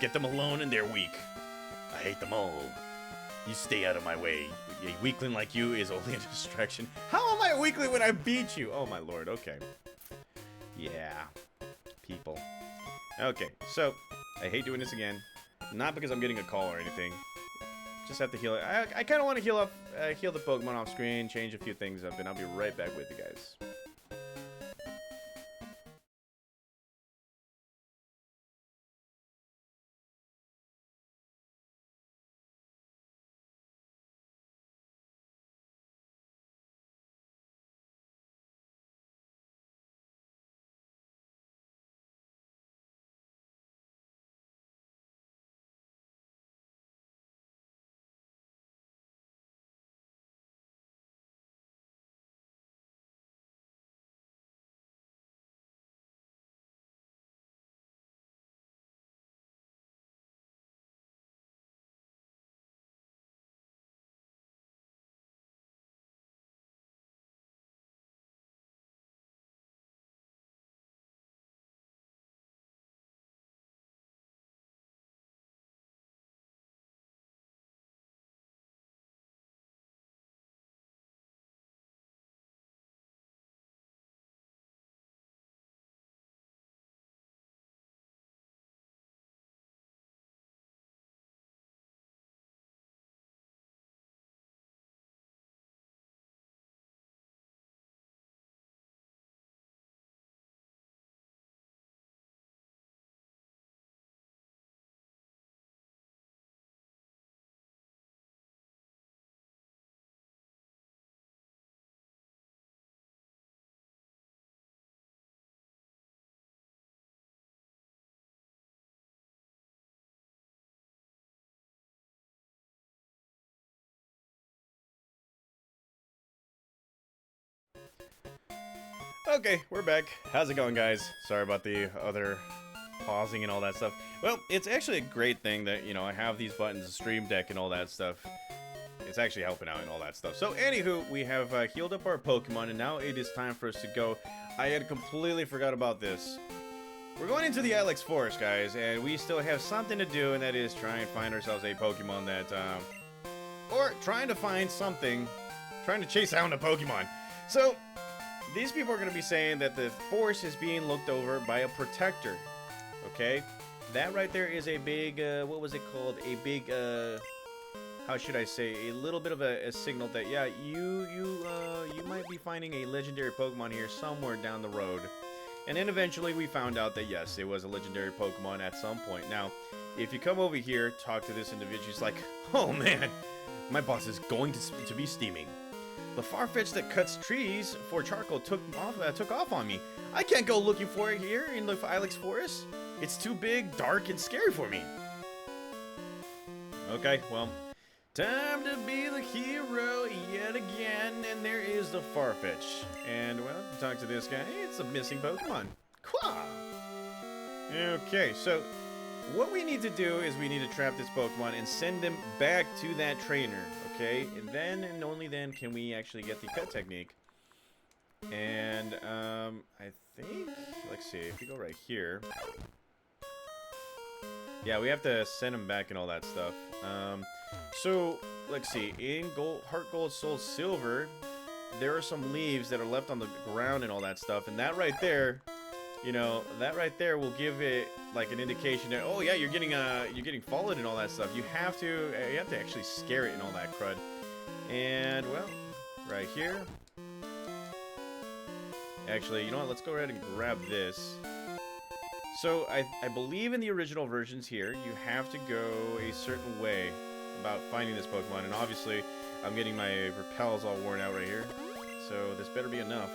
get them alone and they're weak. I hate them all. You stay out of my way. A weakling like you is only a distraction. How am I a weakling when I beat you? Oh my lord, okay. Yeah, people. Okay, so I hate doing this again. Not because I'm getting a call or anything. Just have to heal it. I kind of want to heal the Pokemon off screen, change a few things up, and I'll be right back with you guys. Okay, we're back. How's it going, guys? Sorry about the other pausing and all that stuff. Well, it's actually a great thing that, you know, I have these buttons, Stream Deck and all that stuff. It's actually helping out and all that stuff. So, anywho, we have healed up our Pokemon, and now it is time for us to go. I had completely forgot about this. We're going into the Ilex Forest, guys, and we still have something to do, and that is try and find ourselves a Pokemon that, or trying to find something, trying to chase down a Pokemon. So, these people are going to be saying that the forest is being looked over by a protector, okay? That right there is a big, what was it called? A big, how should I say? A little bit of a signal that, yeah, you might be finding a legendary Pokemon here somewhere down the road. And then eventually we found out that, yes, it was a legendary Pokemon at some point. Now, if you come over here, talk to this individual, he's like, oh man, my boss is going to be steaming. The Farfetch that cuts trees for charcoal took off on me. I can't go looking for it here in the Ilex Forest. It's too big, dark, and scary for me. Okay, well, time to be the hero yet again, and there is the Farfetch. And, well, talk to this guy. It's a missing Pokemon. Quah! Okay, so what we need to do is we need to trap this Pokemon and send them back to that trainer, okay? And then and only then can we actually get the cut technique. And, I think, let's see, if we go right here. Yeah, we have to send him back and all that stuff. So, let's see, in Heart Gold, Soul Silver, there are some leaves that are left on the ground and all that stuff, and that right there, you know, that right there will give it like an indication that, oh yeah, you're getting followed and all that stuff. You have to actually scare it and all that crud. And well, right here. Actually, you know what? Let's go ahead and grab this. So I believe in the original versions here, you have to go a certain way about finding this Pokemon, and obviously I'm getting my repels all worn out right here. So this better be enough.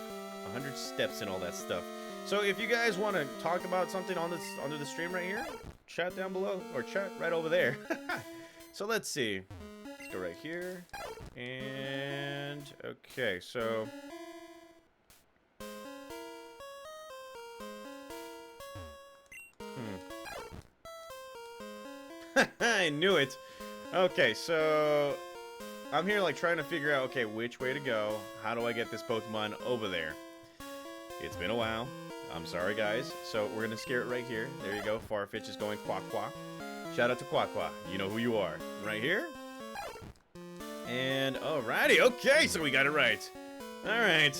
100 steps and all that stuff. So if you guys want to talk about something on this under the stream right here, chat down below or chat right over there. So let's see. Let's go right here. And okay, so I knew it. Okay, so I'm here like trying to figure out, okay, which way to go. How do I get this Pokemon over there? It's been a while. I'm sorry, guys. So we're going to scare it right here. There you go. Farfetch is going quack quack. Shout out to Quack Quack. You know who you are. Right here. And alrighty. Okay, so we got it right. Alright.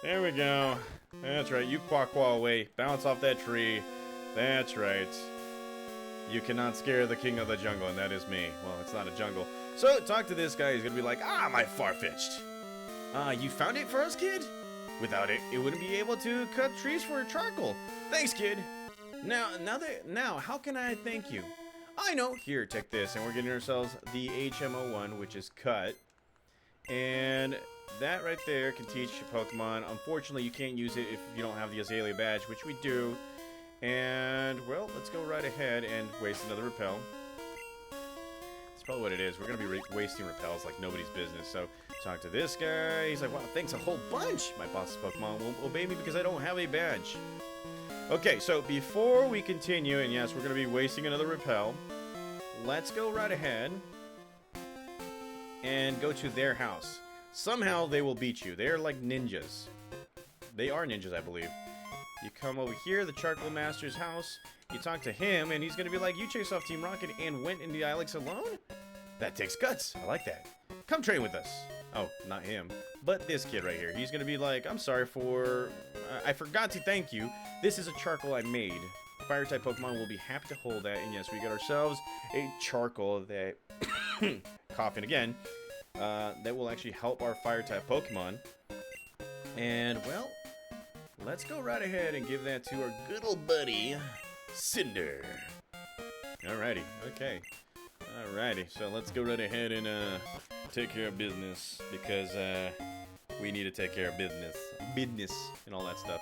There we go. That's right. You quack quack away. Bounce off that tree. That's right. You cannot scare the king of the jungle, and that is me. Well, it's not a jungle. So, talk to this guy. He's going to be like, ah, my Farfetch'd. You found it for us, kid? Without it, it wouldn't be able to cut trees for charcoal. Thanks, kid. Now, how can I thank you? I know. Here, take this, and we're getting ourselves the HMO1, which is cut. And that right there can teach Pokemon. Unfortunately, you can't use it if you don't have the Azalea badge, which we do. And, well, let's go right ahead and waste another repel. That's probably what it is. We're going to be wasting repels like nobody's business. So, talk to this guy. He's like, wow, thanks a whole bunch. My boss's Pokemon won't obey me because I don't have a badge. Okay, so before we continue, and yes, we're going to be wasting another repel, let's go right ahead and go to their house. Somehow they will beat you. They're like ninjas. They are ninjas, I believe. You come over here, the Charcoal Master's house. You talk to him, and he's going to be like, you chased off Team Rocket and went into the Ilex alone? That takes guts. I like that. Come train with us. Oh, not him, but this kid right here. He's going to be like, I'm sorry for... I forgot to thank you. This is a charcoal I made. Fire-type Pokemon will be happy to hold that. And yes, we got ourselves a charcoal that... coughing again. That will actually help our Fire-type Pokemon. And, well... let's go right ahead and give that to our good old buddy, Cinder. Alrighty, okay. Alrighty, so let's go right ahead and take care of business, because we need to take care of business and all that stuff.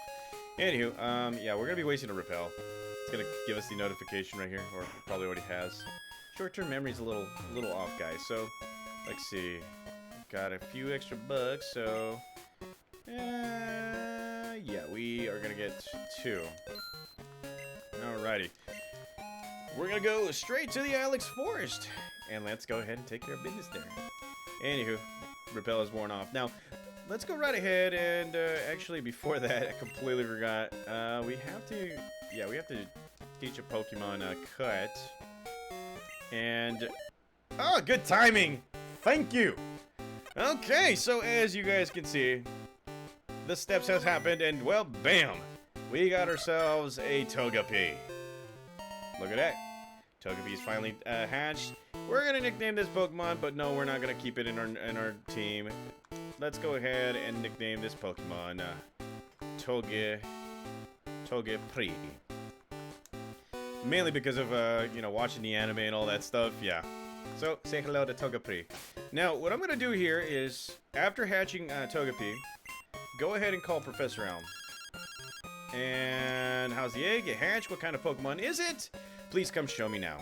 Anywho, yeah, we're gonna be wasting a repel. It's gonna give us the notification right here, or it probably already has. Short-term memory's a little off, guys. So let's see, got a few extra bucks, so yeah, we are gonna get 2. Alrighty. We're gonna go straight to the Ilex Forest. And let's go ahead and take care of business there. Anywho, repel is worn off. Now, let's go right ahead and actually before that, I completely forgot. We have to teach a Pokemon cut. And oh, good timing! Thank you. Okay, so as you guys can see, the steps has happened, and well, bam, we got ourselves a Togepi. Look at that. Togepi's finally hatched. We're gonna nickname this Pokemon, but no, we're not gonna keep it in our team. Let's go ahead and nickname this Pokemon Togepi. Mainly because of you know, watching the anime and all that stuff. Yeah. So say hello to Togepi. Now, what I'm gonna do here is, after hatching Togepi, go ahead and call Professor Elm. And how's the egg? It hatched. What kind of Pokemon is it? Please come show me now.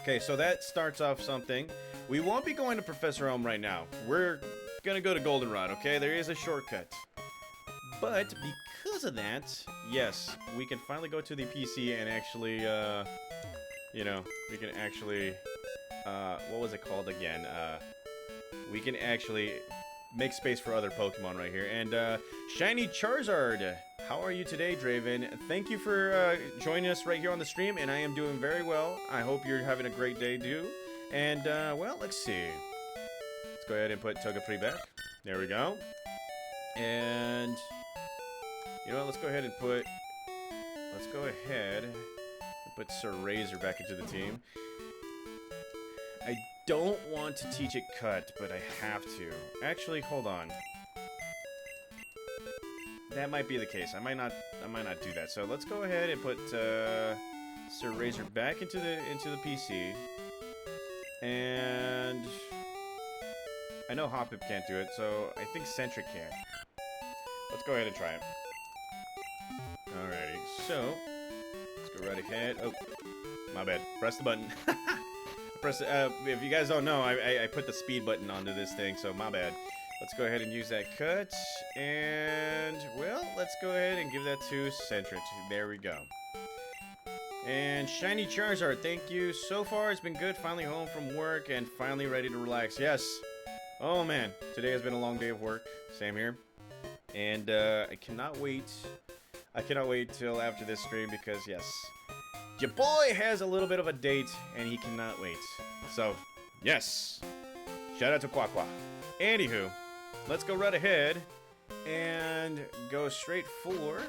Okay, so that starts off something. We won't be going to Professor Elm right now. We're gonna go to Goldenrod, okay? There is a shortcut. But because of that, yes, we can finally go to the PC and actually, you know, we can actually, what was it called again? We can actually make space for other Pokemon right here. And, Shiny Charizard, how are you today, Draven? Thank you for joining us right here on the stream, and I am doing very well. I hope you're having a great day, too. And, well, let's see. Let's go ahead and put Togepi back. There we go. And, you know what, let's go ahead and put Sir Razor back into the team. I don't want to teach it Cut, but I have to. Actually, hold on. That might be the case. I might not do that. So let's go ahead and put Sir Razor back into the PC. And I know Hoppip can't do it, so I think Centric can. Let's go ahead and try it. Alrighty, so let's go right ahead. Oh, my bad. Press the button. If you guys don't know, I put the speed button onto this thing, so my bad. Let's go ahead and use that Cut, and, well, let's go ahead and give that to Centric. There we go. And Shiny Charizard, thank you. So far, it's been good. Finally home from work and finally ready to relax. Yes. Oh, man. Today has been a long day of work. Same here. And I cannot wait. I cannot wait till after this stream because, yes, your boy has a little bit of a date and he cannot wait. So, yes. Shout out to Quaqua. Anywho, let's go right ahead and go straight for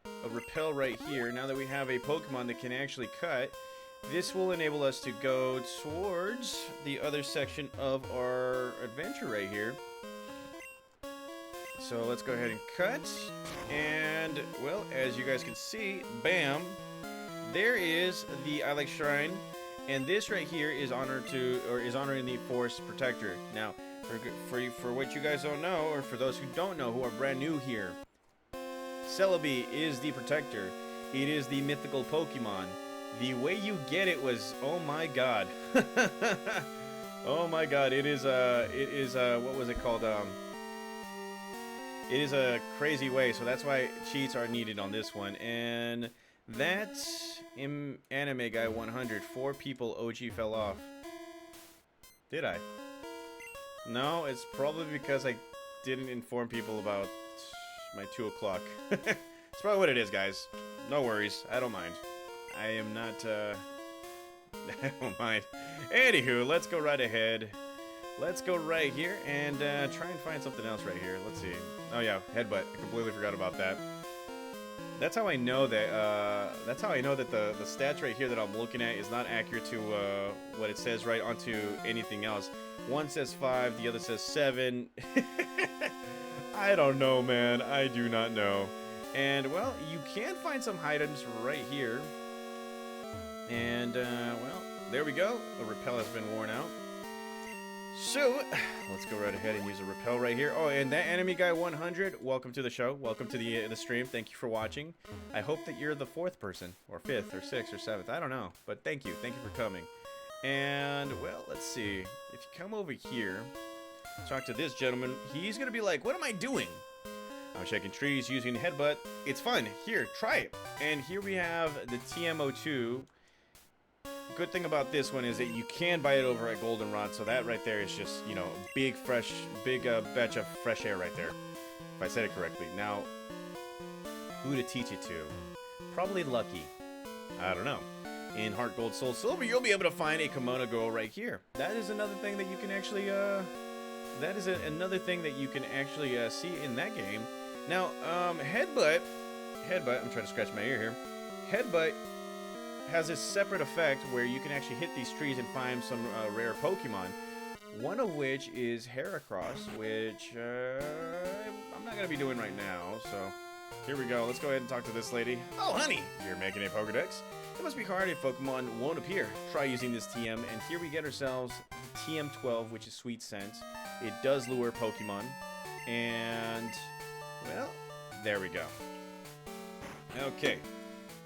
a Repel right here. Now that we have a Pokemon that can actually cut, this will enable us to go towards the other section of our adventure right here. So let's go ahead and cut, and, well, as you guys can see, bam, there is the Ilex Shrine, and this right here is honoring the Forest Protector. Now, for what you guys don't know, or for those who don't know, who are brand new here, Celebi is the Protector. It is the mythical Pokemon. The way you get it was, oh my god. Oh my god, it is what was it called, it is a crazy way, so that's why cheats are needed on this one. And that's Anime Guy 100. 4 people OG fell off. Did I? No, it's probably because I didn't inform people about my 2 o'clock. It's probably what it is, guys. No worries. I don't mind. I am not, I don't mind. Anywho, let's go right ahead. Let's go right here and try and find something else right here. Let's see. Oh yeah, Headbutt. I completely forgot about that. That's how I know that. The stats right here that I'm looking at is not accurate to what it says right onto anything else. One says 5, the other says 7. I don't know, man. I do not know. And well, you can find some items right here. And well, there we go. The Repel has been worn out. So, let's go right ahead and use a Repel right here. Oh, and that Anime Guy 100, welcome to the show. Welcome to the stream. Thank you for watching. I hope that you're the 4th person, or 5th, or 6th, or 7th. I don't know, but thank you. Thank you for coming. And, well, let's see. If you come over here, talk to this gentleman, he's going to be like, what am I doing? I'm shaking trees using Headbutt. It's fun. Here, try it. And here we have the TMO2. Good thing about this one is that you can buy it over at Goldenrod, so that right there is just, you know, big batch of fresh air right there, if I said it correctly. Now, who to teach it to? Probably Lucky. I don't know. in Heart Gold Soul Silver, you'll be able to find a kimono girl right here. That is another thing that you can actually, another thing that you can actually see in that game. Now, Headbutt, I'm trying to scratch my ear here. Headbutt has a separate effect where you can actually hit these trees and find some rare Pokemon. One of which is Heracross, which I'm not going to be doing right now, so here we go. Let's go ahead and talk to this lady. Oh, honey, you're making a Pokedex? It must be hard if Pokemon won't appear. Try using this TM, and here we get ourselves TM12, which is Sweet Scent. It does lure Pokemon, and, well, there we go. Okay,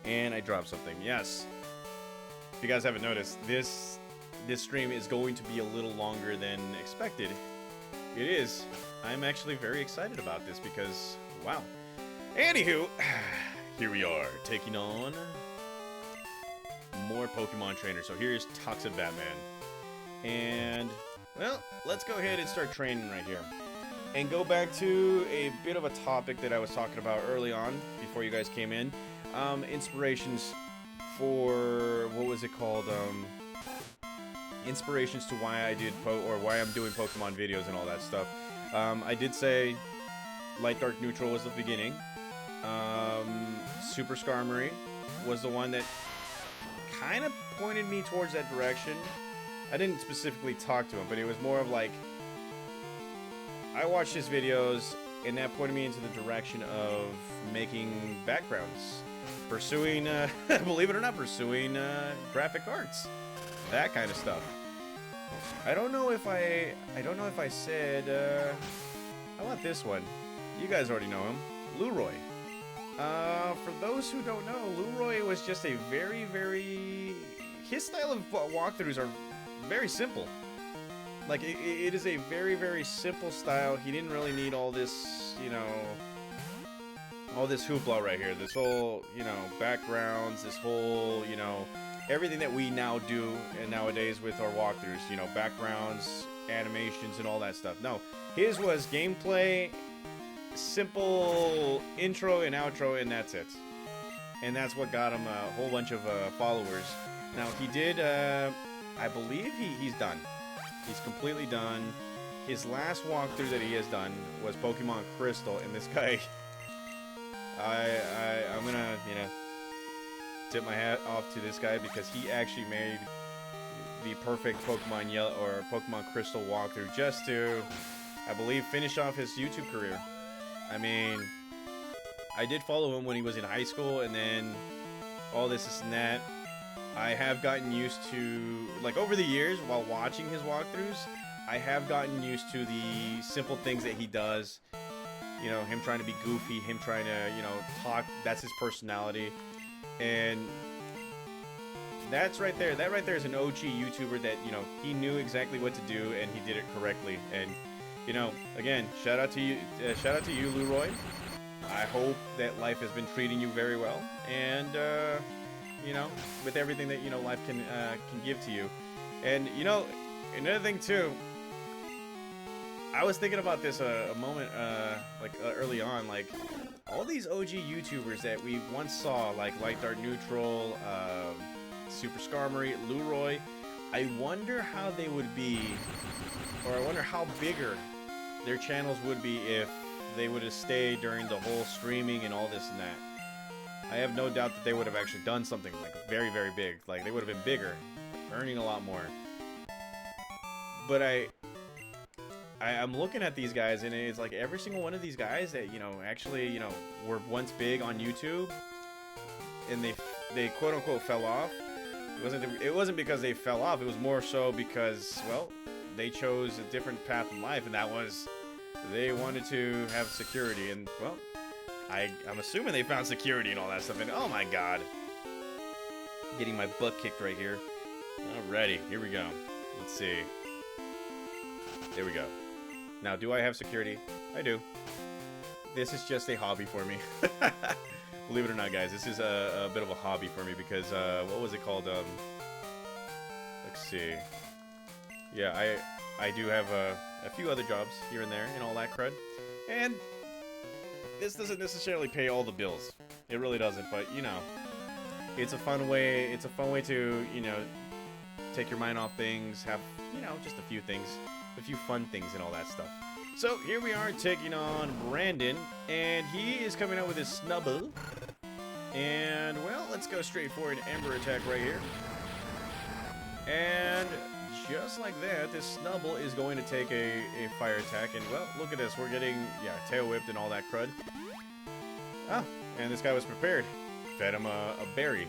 and I dropped something. Yes. If you guys haven't noticed, this stream is going to be a little longer than expected. It is. I'm actually very excited about this because, wow. Anywho, here we are, taking on more Pokemon trainers. So here's Toxic Batman. And, well, let's go ahead and start training right here. And go back to a bit of a topic that I was talking about early on, before you guys came in. Inspirations for, what was it called? Inspirations to why I did why I'm doing Pokemon videos and all that stuff. I did say Light Dark Neutral was the beginning. Super Skarmory was the one that kind of pointed me towards that direction. I didn't specifically talk to him, but it was more of like, I watched his videos and that pointed me into the direction of making backgrounds, pursuing, believe it or not, pursuing graphic arts, that kind of stuff. I don't know if I said, how about this one? You guys already know him, Luroy. For those who don't know, Luroy was just a his style of walkthroughs are very simple. Like, it is a very simple style. He didn't really need all this, you know, all this hoopla right here. This whole, you know, backgrounds, this whole, you know, everything that we now do and nowadays with our walkthroughs, you know, backgrounds, animations, and all that stuff. No, his was gameplay, simple intro and outro, and that's it. And that's what got him a whole bunch of followers. Now, he did, I believe he's done. He's completely done. His last walkthrough that he has done was Pokemon Crystal, and this guy, I'm gonna, you know, tip my hat off to this guy because he actually made the perfect Pokemon Yellow or Pokemon Crystal walkthrough just to, I believe, finish off his YouTube career. I mean, I did follow him when he was in high school, and then all this and that. I have gotten used to, like, over the years while watching his walkthroughs, I have gotten used to the simple things that he does. You know, him trying to be goofy, him trying to, you know, talk. That's his personality. And that's right there. That right there is an OG YouTuber that, you know, he knew exactly what to do and he did it correctly. And, you know, again, shout out to you, Luroy. I hope that life has been treating you very well. And, you know, with everything that, you know, life can give to you. And, you know, another thing too, I was thinking about this a moment, early on, like, all these OG YouTubers that we once saw, like Light Dark Neutral, Super Skarmory, Luroy, I wonder how they would be, or I wonder how bigger their channels would be if they would have stayed during the whole streaming and all this and that. I have no doubt that they would have actually done something like very big. Like, they would have been bigger, earning a lot more. But I'm looking at these guys, and it's like every single one of these guys that, you know, actually, you know, were once big on YouTube, and they quote unquote fell off. It wasn't because they fell off. It was more so because, well, they chose a different path in life, and that was they wanted to have security. And, well, I'm assuming they found security and all that stuff. And oh my god, getting my butt kicked right here. Alrighty, here we go. Let's see. There we go. Now, do I have security? I do. This is just a hobby for me. Believe it or not, guys, this is a bit of a hobby for me because, what was it called? Let's see. Yeah, I do have a few other jobs here and there and all that crud. And this doesn't necessarily pay all the bills. It really doesn't, but, you know, it's a fun way. It's a fun way to, you know, take your mind off things, have, you know, just a few things, a few fun things and all that stuff. So here we are taking on Brandon, and he is coming out with his Snubble. And, well, let's go straight for an Ember attack right here. And just like that, this Snubble is going to take a fire attack. And, well, look at this. We're getting, yeah, tail whipped and all that crud. Ah, and this guy was prepared. Fed him a berry.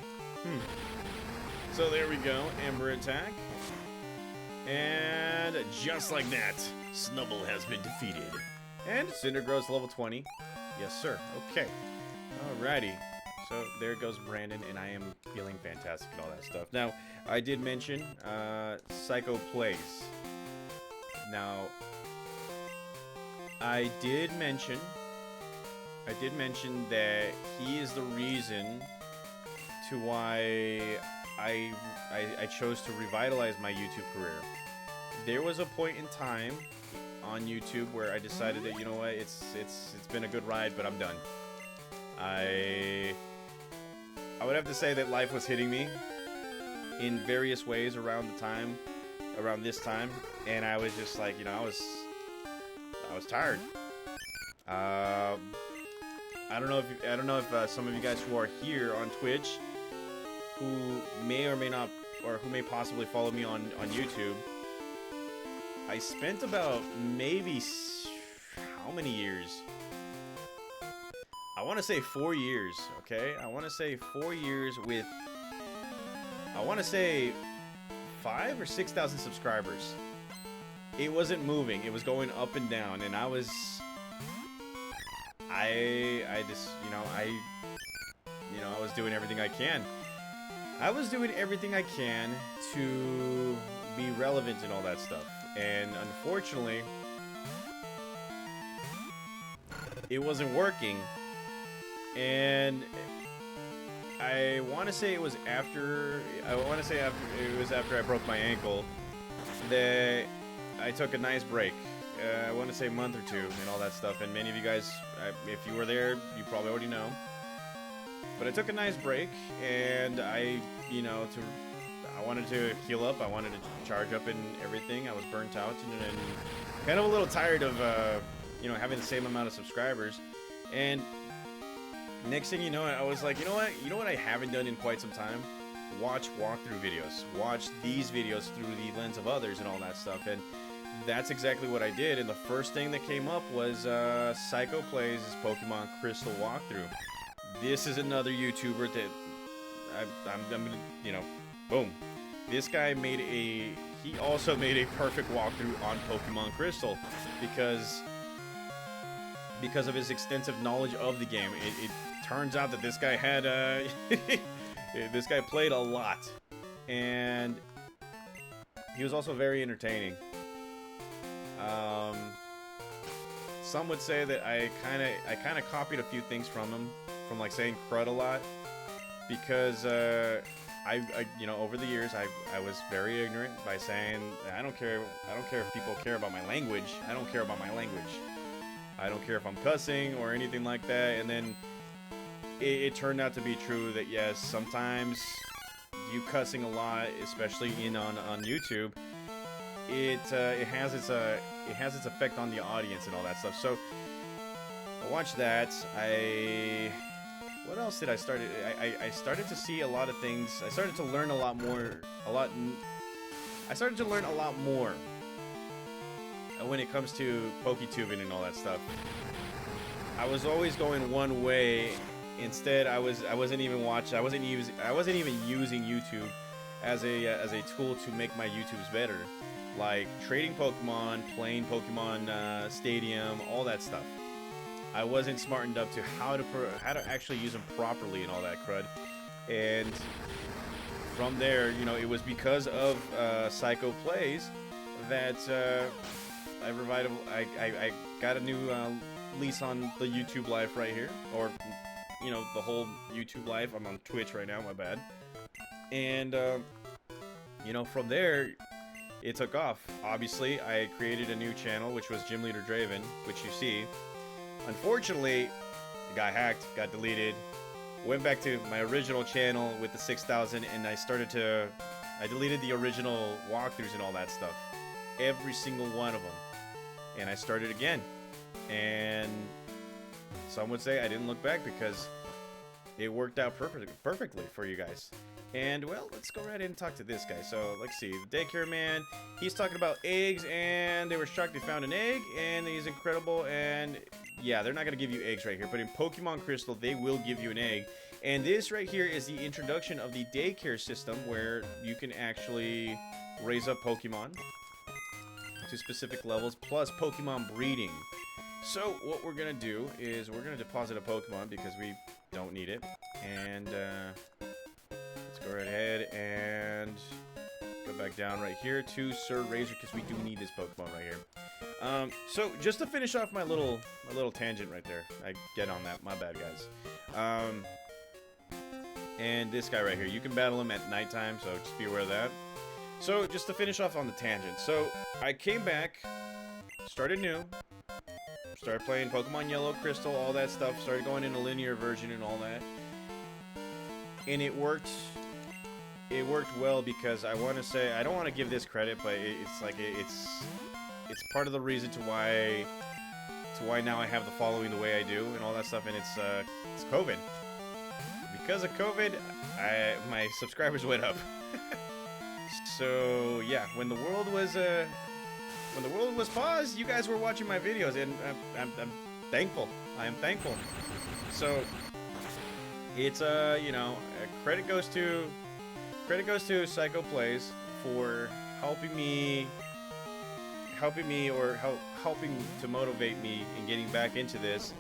So there we go. Ember attack. And just like that, Snubble has been defeated. And Cinder grows to level 20. Yes, sir. Okay. Alrighty. So there goes Brandon, and I am feeling fantastic and all that stuff. Now, I did mention Psycho Plays. Now, I did mention that he is the reason to why I chose to revitalize my YouTube career. There was a point in time on YouTube where I decided that, you know what, it's been a good ride, but I'm done. I would have to say that life was hitting me in various ways around this time, and I was just like, you know, I was tired. I don't know if some of you guys who are here on Twitch, who may or may not, or who may possibly follow me on YouTube, I spent about maybe how many years? I want to say 4 years, okay? I want to say 4 years with, I want to say 5,000 or 6,000 subscribers. It wasn't moving. It was going up and down, and I just, I was doing everything I can. I was doing everything I can to be relevant and all that stuff. And unfortunately, it wasn't working. And I want to say it was after I broke my ankle that I took a nice break. I want to say a month or two and all that stuff. And many of you guys, if you were there, you probably already know. But I took a nice break, and I wanted to heal up. I wanted to charge up and everything. I was burnt out and kind of a little tired of, having the same amount of subscribers. And next thing you know, I was like, you know what I haven't done in quite some time? Watch walkthrough videos. Watch these videos through the lens of others and all that stuff. And that's exactly what I did. And the first thing that came up was Psycho Plays' Pokemon Crystal walkthrough. This is another YouTuber that I'm gonna, boom. This guy he also made a perfect walkthrough on Pokemon Crystal because of his extensive knowledge of the game. It turns out that this guy had this guy played a lot, and he was also very entertaining. Some would say that I kind of copied a few things from him, from like saying crud a lot, because I over the years I was very ignorant by saying I don't care if people care about my language. I don't care about my language. I don't care if I'm cussing or anything like that. And then it turned out to be true that yes, sometimes you cussing a lot, especially on YouTube, it has its effect on the audience and all that stuff. So I watched that. What else did I start? I started to see a lot of things. I started to learn a lot more. I started to learn a lot more when it comes to PokeTubing and all that stuff. I was always going one way. Instead, I wasn't even using YouTube as a tool to make my YouTubes better, like trading Pokemon, playing Pokemon Stadium, all that stuff. I wasn't smart enough to how to actually use them properly and all that crud. And from there, it was because of Psycho Plays that I got a new lease on the YouTube life right here, or the whole YouTube life. I'm on Twitch right now, my bad. And from there it took off. Obviously, I created a new channel, which was Gym Leader Draven, which you see. Unfortunately, it got hacked, got deleted, went back to my original channel with the 6,000, and I deleted the original walkthroughs and all that stuff. Every single one of them. And I started again. And some would say I didn't look back because it worked out perfectly for you guys. And, well, let's go right in and talk to this guy. So, let's see. The daycare man, he's talking about eggs, and they were shocked they found an egg, and he's incredible, and yeah, they're not going to give you eggs right here, but in Pokemon Crystal, they will give you an egg. And this right here is the introduction of the daycare system, where you can actually raise up Pokemon to specific levels, plus Pokemon breeding. So, what we're going to do is we're going to deposit a Pokemon because we don't need it, and let's go right ahead and go back down right here to Sir Razor because we do need this Pokemon right here. So just to finish off my little tangent right there, I get on that. My bad, guys. And this guy right here, you can battle him at nighttime, so just be aware of that. So just to finish off on the tangent, so I came back, started new, started playing Pokemon Yellow, Crystal, all that stuff, started going in a linear version and all that, and it worked. It worked well because I want to say, I don't want to give this credit, but it's like it's part of the reason to why now I have the following the way I do and all that stuff, and it's COVID. Because of COVID, my subscribers went up. So yeah, when the world was paused, you guys were watching my videos, and I'm thankful. I am thankful. So it's you know, credit goes to Psycho Plays for helping me or helping to motivate me in getting back into this.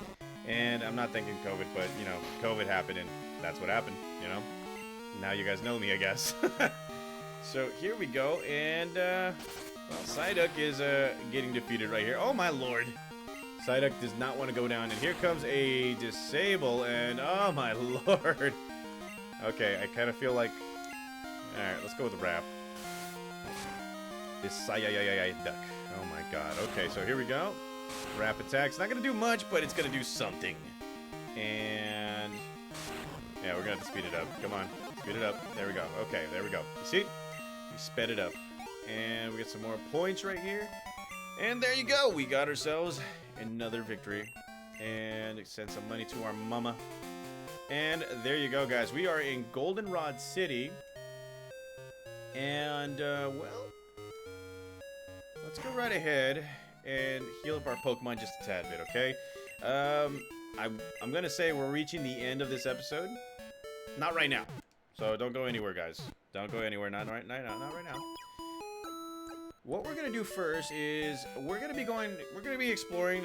And I'm not thanking COVID, but you know, COVID happened and that's what happened, you know. Now you guys know me, I guess. So here we go, and well, Psyduck is getting defeated right here. Oh my lord. Psyduck does not want to go down, and here comes a disable, and oh my lord. Okay, I kind of feel like, alright, let's go with the wrap. This Psyduck. Oh my god. Okay, so here we go. Wrap attack's not going to do much, but it's going to do something. And yeah, we're going to have to speed it up. Come on. Speed it up. There we go. Okay, there we go. You see? We sped it up. And we get some more points right here. And there you go. We got ourselves another victory. And send some money to our mama. And there you go, guys. We are in Goldenrod City. And, well, let's go right ahead and heal up our Pokemon just a tad bit, okay? I'm gonna say we're reaching the end of this episode. Not right now. So don't go anywhere, guys. Don't go anywhere. Not right now. Not right now. What we're gonna do first is we're gonna be exploring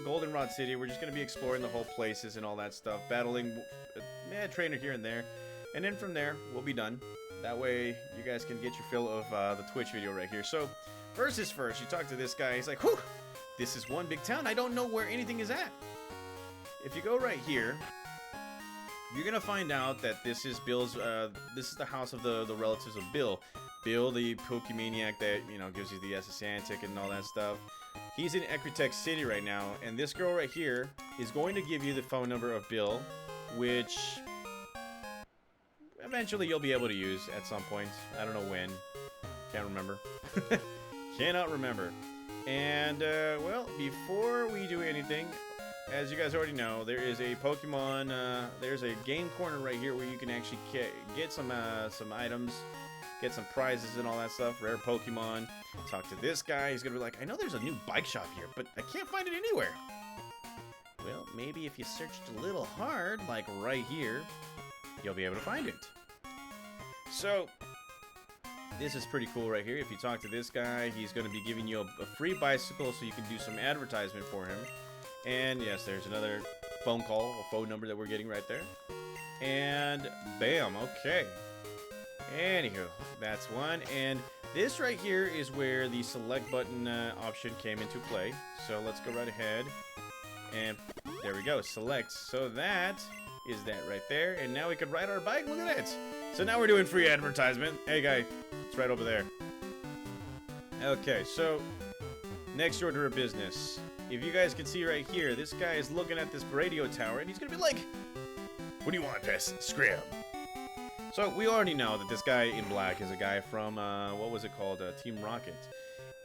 Goldenrod City. We're just gonna be exploring the whole places and all that stuff, battling a trainer here and there, and then from there we'll be done. That way you guys can get your fill of the Twitch video right here. So first is first. You talk to this guy. He's like, "Whew, this is one big town. I don't know where anything is at." If you go right here, you're gonna find out that this is Bill's. This is the house of the relatives of Bill. Bill, the Pokemaniac that, you know, gives you the SS ticket and all that stuff. He's in Ecrutex City right now, and this girl right here is going to give you the phone number of Bill, which eventually you'll be able to use at some point. I don't know when. Can't remember. Cannot remember. And, well, before we do anything, as you guys already know, there is a Pokemon, there's a game corner right here where you can actually get some items, get some prizes and all that stuff, rare Pokemon. Talk to this guy. He's gonna be like, I know there's a new bike shop here, but I can't find it anywhere. Well, maybe if you searched a little hard, like right here, you'll be able to find it. So, this is pretty cool right here. If you talk to this guy, he's going to be giving you a free bicycle so you can do some advertisement for him. And yes, there's another phone call, a phone number that we're getting right there. And bam, okay. Anywho, that's one. And this right here is where the select button option came into play. So let's go right ahead. And there we go, select. So that is that right there. And now we can ride our bike. Look at it. So now we're doing free advertisement. Hey, guy, it's right over there. Okay, so next order of business. If you guys can see right here, this guy is looking at this radio tower, and he's going to be like, What do you want, Pest? Scram. So we already know that this guy in black is a guy from, what was it called? Team Rocket.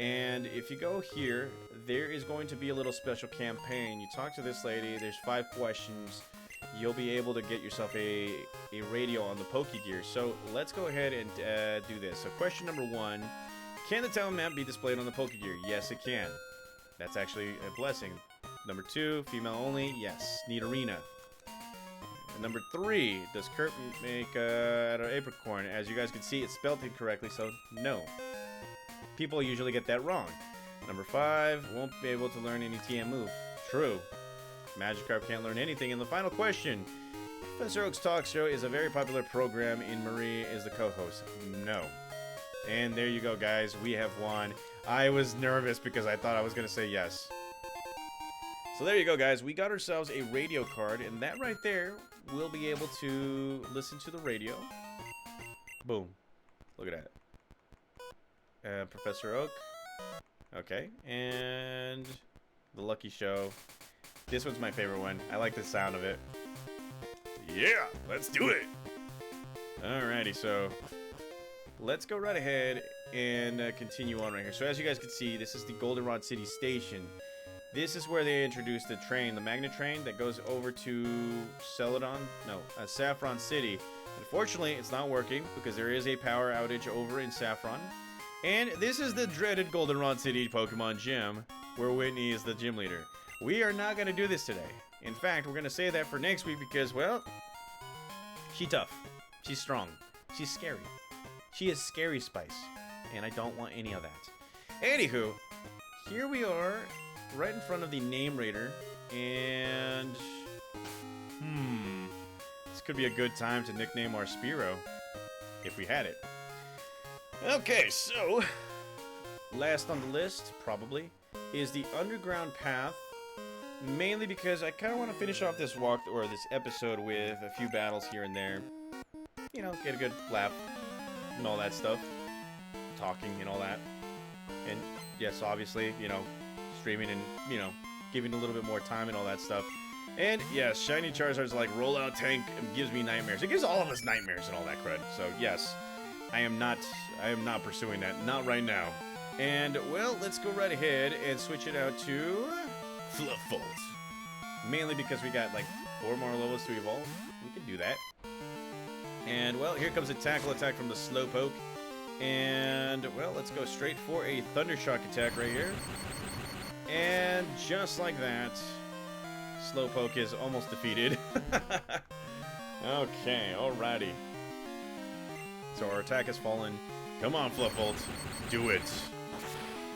And if you go here, there is going to be a little special campaign. You talk to this lady, there's 5 questions. You'll be able to get yourself a radio on the Pokegear. So let's go ahead and do this. So question number 1, can the town map be displayed on the Pokegear? Yes, it can. That's actually a blessing. Number 2, female only. Yes. Need arena. And number 3, does Kurt make out of apricorn? As you guys can see, it's spelled incorrectly, so no. People usually get that wrong. Number 5, won't be able to learn any TM move. True. Magikarp can't learn anything. And the final question, Professor Oak's talk show is a very popular program and Marie is the co-host. No. And there you go, guys. We have won. I was nervous because I thought I was going to say yes. So there you go, guys. We got ourselves a radio card, and that right there, we'll be able to listen to the radio. Boom. Look at that. Professor Oak. Okay. And the Lucky Show. This one's my favorite one. I like the sound of it. Yeah, let's do it. Alrighty, so let's go right ahead and continue on right here. So as you guys can see, this is the Goldenrod City Station. This is where they introduced the train, the magnet train that goes over to Saffron City. Unfortunately, it's not working because there is a power outage over in Saffron. And this is the dreaded Goldenrod City Pokemon Gym, where Whitney is the gym leader. We are not going to do this today. In fact, we're going to save that for next week because, well, she's tough. She's strong. She's scary. She is Scary Spice. And I don't want any of that. Anywho, here we are, right in front of the Name Raider. And, this could be a good time to nickname our Spearow, if we had it. Okay, so, last on the list, probably, is the Underground Path. Mainly because I kind of want to finish off this this episode with a few battles here and there. You know, get a good laugh and all that stuff. Talking and all that. And yes, obviously, you know, streaming and, you know, giving a little bit more time and all that stuff. And yes, Shiny Charizard's like rollout tank and gives me nightmares. It gives all of us nightmares and all that crud. So yes, I am not pursuing that. Not right now. And well, let's go right ahead and switch it out to Fluffbolt. Mainly because we got like 4 more levels to evolve. We can do that. And well, here comes a tackle attack from the Slowpoke. And well, let's go straight for a Thundershock attack right here. And just like that, Slowpoke is almost defeated. Okay, alrighty. So our attack has fallen. Come on, Fluffbolt. Do it.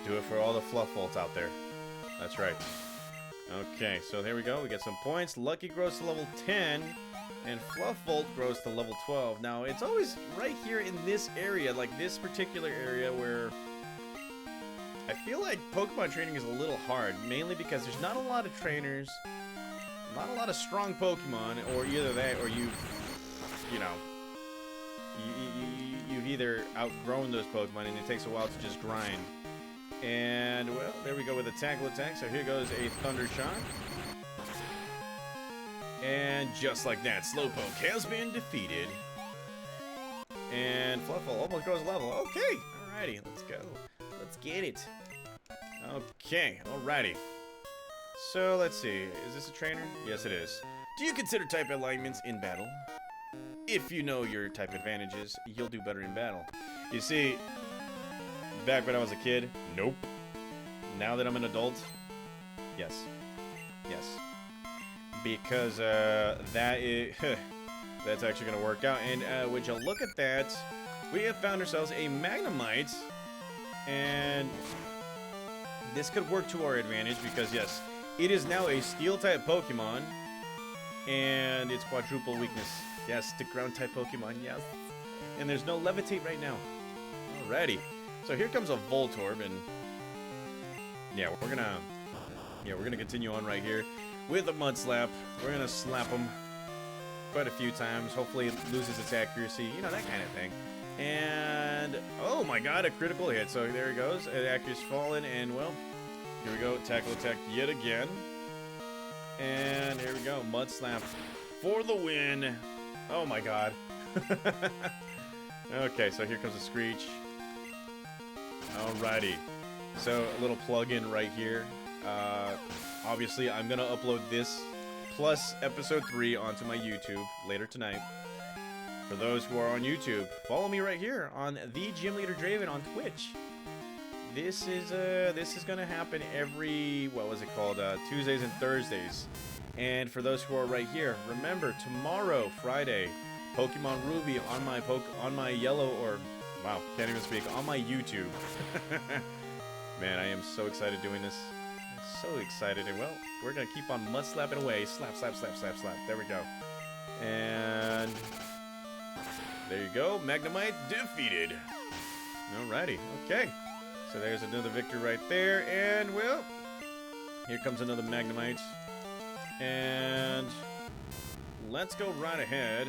Do it for all the Fluffbolts out there. That's right. Okay, so there we go. We get some points. Lucky grows to level 10, and Fluffbolt grows to level 12. Now, it's always right here in this area, like this particular area, where I feel like Pokemon training is a little hard, mainly because there's not a lot of trainers, not a lot of strong Pokemon, or either that, or you've either outgrown those Pokemon, and it takes a while to just grind. And, well, there we go with a tackle attack. So here goes a Thunder Shock. And just like that, Slowpoke has been defeated. And Fluffbolt almost grows a level. Okay, alrighty, let's go. Let's get it. Okay, alrighty. So, let's see. Is this a trainer? Yes, it is. Do you consider type alignments in battle? If you know your type advantages, you'll do better in battle. You see, back when I was a kid, nope. Now that I'm an adult, yes. Yes. Because that's actually going to work out. And would you look at that, we have found ourselves a Magnemite. And this could work to our advantage because, yes, it is now a Steel-type Pokemon. And it's quadruple weakness. Yes, to ground-type Pokemon, yes. And there's no Levitate right now. Alrighty. So here comes a Voltorb, and yeah, we're gonna continue on right here with a Mud Slap. We're gonna slap him quite a few times. Hopefully it loses its accuracy, you know, that kind of thing. And oh my god, a critical hit. So there he goes. Accuracy's fallen, and well, here we go. Tackle attack yet again. And here we go. Mud Slap for the win. Oh my god. Okay, so here comes a Screech. Alrighty. So, a little plug-in right here. Obviously, I'm going to upload this plus episode 3 onto my YouTube later tonight. For those who are on YouTube, follow me right here on the Gym Leader Draven on Twitch. This is going to happen every, what was it called, Tuesdays and Thursdays. And for those who are right here, remember, tomorrow, Friday, Pokemon Ruby on my yellow, or, wow, can't even speak, on my YouTube. Man, I am so excited doing this. I'm so excited. And, well, we're going to keep on mud slapping away. Slap, slap, slap, slap, slap. There we go. And there you go. Magnemite defeated. Alrighty. Okay. So there's another victor right there. And, well, here comes another Magnemite. And let's go right ahead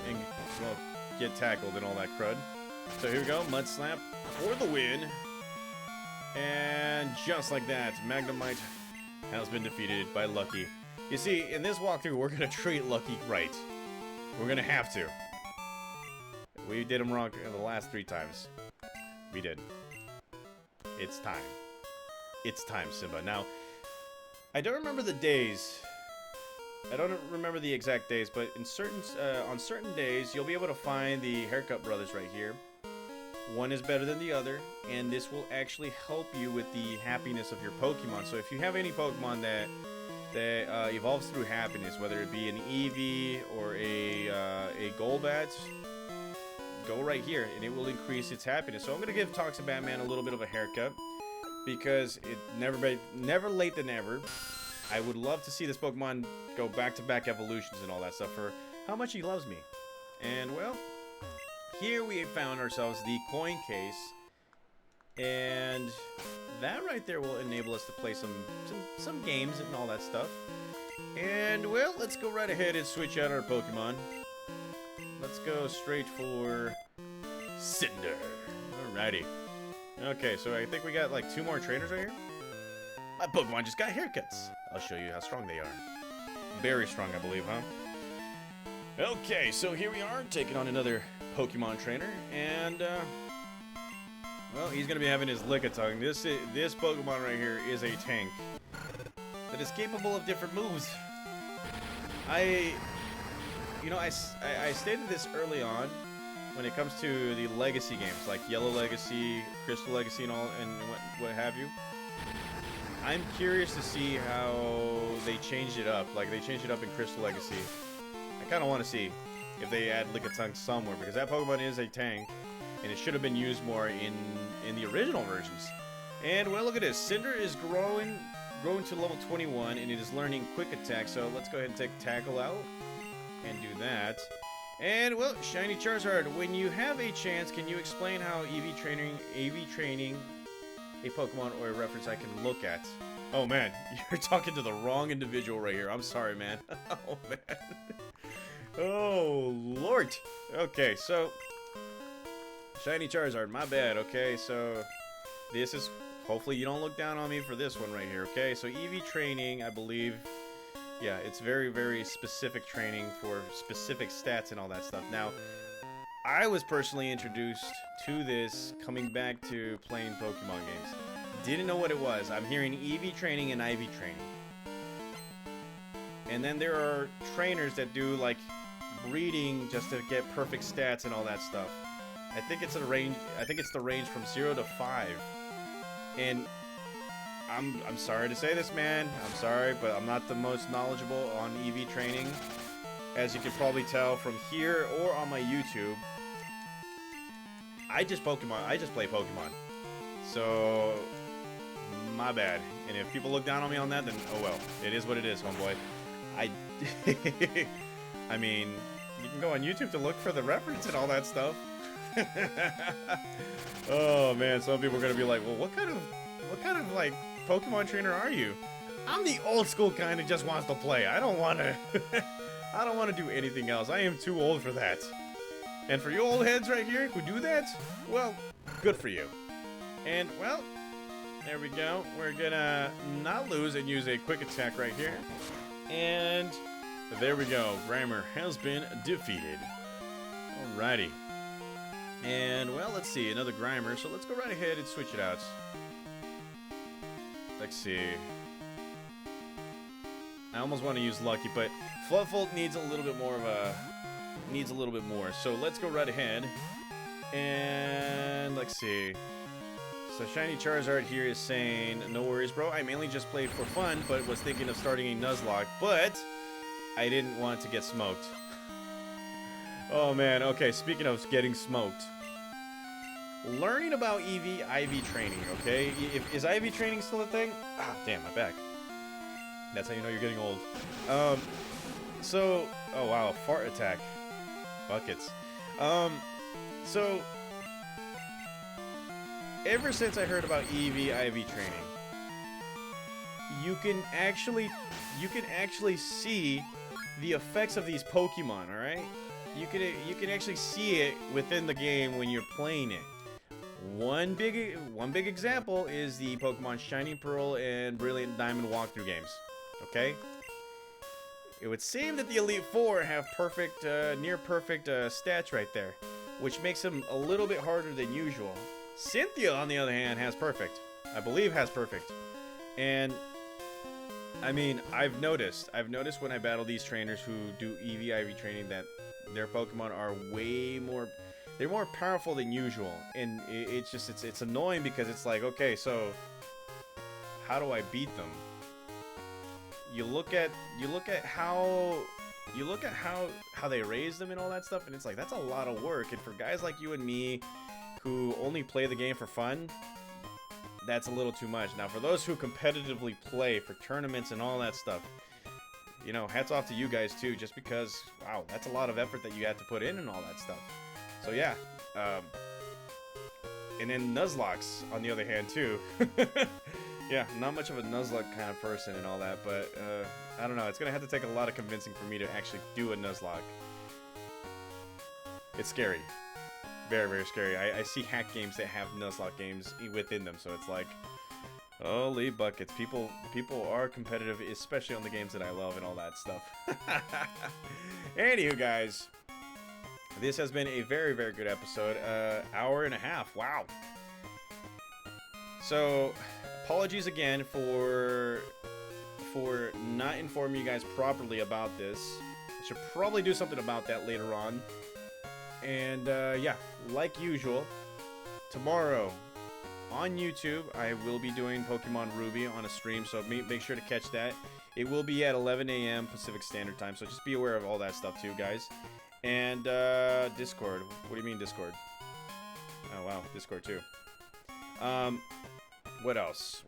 and, well, get tackled and all that crud. So here we go. Mud Slap for the win. And just like that, Magnemite has been defeated by Lucky. You see, in this walkthrough, we're going to treat Lucky right. We're going to have to. We did him wrong the last 3 times. We did. It's time. It's time, Simba. Now, I don't remember the days. I don't remember the exact days, but in on certain days, you'll be able to find the Haircut Brothers right here. One is better than the other, and this will actually help you with the happiness of your Pokemon. So if you have any Pokemon that evolves through happiness, whether it be an Eevee or a Golbat, go right here, and it will increase its happiness. So I'm going to give Toxic Batman a little bit of a haircut, because it never late than never. I would love to see this Pokemon go back-to-back evolutions and all that stuff for how much he loves me. And, well, here we have found ourselves the coin case, and that right there will enable us to play some games and all that stuff. And, well, let's go right ahead and switch out our Pokemon. Let's go straight for Cinder. Alrighty. Okay, so I think we got like 2 more trainers right here. My Pokemon just got haircuts. I'll show you how strong they are. Very strong, I believe, huh? Okay, so here we are, taking on another Pokemon trainer, and, well, he's gonna be having his Lickitung. This Pokemon right here is a tank that is capable of different moves. I stated this early on when it comes to the Legacy games, like Yellow Legacy, Crystal Legacy, and all, and what have you. I'm curious to see how they changed it up. Like, they changed it up in Crystal Legacy. I kind of want to see if they add Lickitung somewhere, because that Pokemon is a tank, and it should have been used more in the original versions. And, well, look at this. Cinder is growing to level 21, and it is learning Quick Attack, so let's go ahead and take Tackle out and do that. And, well, Shiny Charizard, when you have a chance, can you explain how EV training a Pokemon or a reference I can look at? Oh, man, you're talking to the wrong individual right here. I'm sorry, man. Oh, man. Oh, Lord. Okay, so Shiny Charizard, my bad, okay? So this is, hopefully you don't look down on me for this one right here, okay? So EV training, I believe, yeah, it's very, very specific training for specific stats and all that stuff. Now, I was personally introduced to this coming back to playing Pokemon games. Didn't know what it was. I'm hearing EV training and IV training. And then there are trainers that do, like, breeding just to get perfect stats and all that stuff. I think it's a range. I think it's the range from 0 to 5. And I'm sorry to say this, man. I'm sorry, but I'm not the most knowledgeable on EV training. As you can probably tell from here or on my YouTube, I just play Pokemon. So, my bad. And if people look down on me on that, then oh well. It is what it is, homeboy. I mean, you can go on YouTube to look for the reference and all that stuff. Oh man, some people are gonna be like, well, what kind of like Pokemon trainer are you? I'm the old school kind who just wants to play. I don't want to do anything else. I am too old for that. And for you old heads right here who do that, well, good for you. And well, there we go. We're gonna not lose and use a Quick Attack right here. And There we go. Grimer has been defeated. Alrighty. And, well, let's see. Another Grimer. So let's go right ahead and switch it out. Let's see. I almost want to use Lucky, but Fluffle needs a little bit more of a... Needs a little bit more. So let's go right ahead. And let's see. So Shiny Charizard here is saying, no worries, bro. I mainly just played for fun, but was thinking of starting a Nuzlocke. But I didn't want to get smoked. Oh, man. Okay, speaking of getting smoked. Learning about IV training, okay? Is IV training still a thing? Ah, damn, my back. That's how you know you're getting old. So, oh, wow. Fart attack. Buckets. So, ever since I heard about IV training, you can actually see the effects of these Pokemon, all right? You can actually see it within the game when you're playing it. One big example is the Pokemon Shining Pearl and Brilliant Diamond walkthrough games. Okay? It would seem that the Elite Four have perfect, near perfect stats right there, which makes them a little bit harder than usual. Cynthia, on the other hand, has perfect. I believe has perfect. And I mean, I've noticed when I battle these trainers who do EV/IV training that their Pokemon are way more, they're more powerful than usual. And it's annoying because it's like, okay, so how do I beat them? You look at how they raise them and all that stuff, and it's like, that's a lot of work. And for guys like you and me who only play the game for fun, that's a little too much. Now, for those who competitively play for tournaments and all that stuff, you know, hats off to you guys too, just because, wow, that's a lot of effort that you have to put in and all that stuff. So yeah, and then Nuzlocks on the other hand too. Yeah, not much of a Nuzlocke kind of person and all that, but I don't know. It's gonna have to take a lot of convincing for me to actually do a Nuzlocke. It's scary. Very, very scary. I see hack games that have Nuzlocke games within them, so it's like, holy buckets. People are competitive, especially on the games that I love and all that stuff. Anywho, guys, this has been a very, very good episode. Hour and a half. Wow. So, apologies again for not informing you guys properly about this. I should probably do something about that later on. And yeah, like usual, tomorrow on YouTube I will be doing Pokemon Ruby on a stream, so make sure to catch that. It will be at 11 a.m. Pacific Standard Time, so just be aware of all that stuff too, guys. And Discord. What do you mean Discord? Oh wow, Discord too. What else?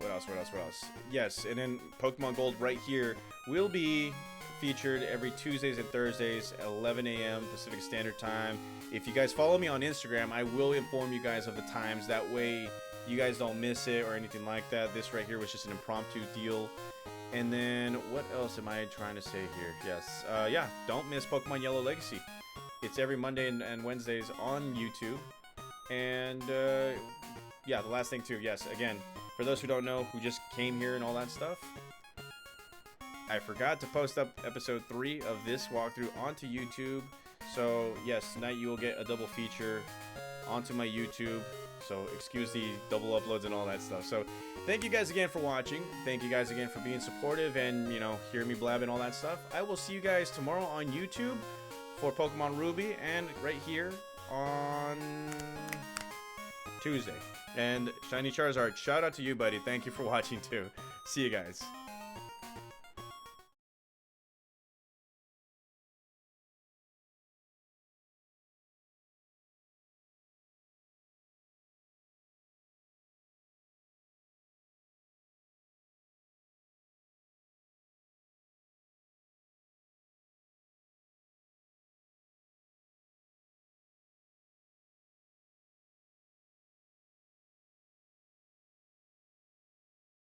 Yes, and then Pokemon Gold right here will be featured every Tuesdays and Thursdays at 11 a.m. Pacific Standard Time. If you guys follow me on Instagram, I will inform you guys of the times. That way you guys don't miss it or anything like that. This right here was just an impromptu deal. And then what else am I trying to say here? Yes, yeah, don't miss Pokemon Yellow Legacy. It's every Monday and Wednesdays on YouTube. And yeah, the last thing too, yes, again, for those who don't know, who just came here and all that stuff, I forgot to post up episode 3 of this walkthrough onto YouTube. So yes, tonight you will get a double feature onto my YouTube. So excuse the double uploads and all that stuff. So thank you guys again for watching. Thank you guys again for being supportive and, you know, hearing me blab and all that stuff. I will see you guys tomorrow on YouTube for Pokemon Ruby and right here on Tuesday. And Shiny Charizard, shout out to you, buddy. Thank you for watching too. See you guys.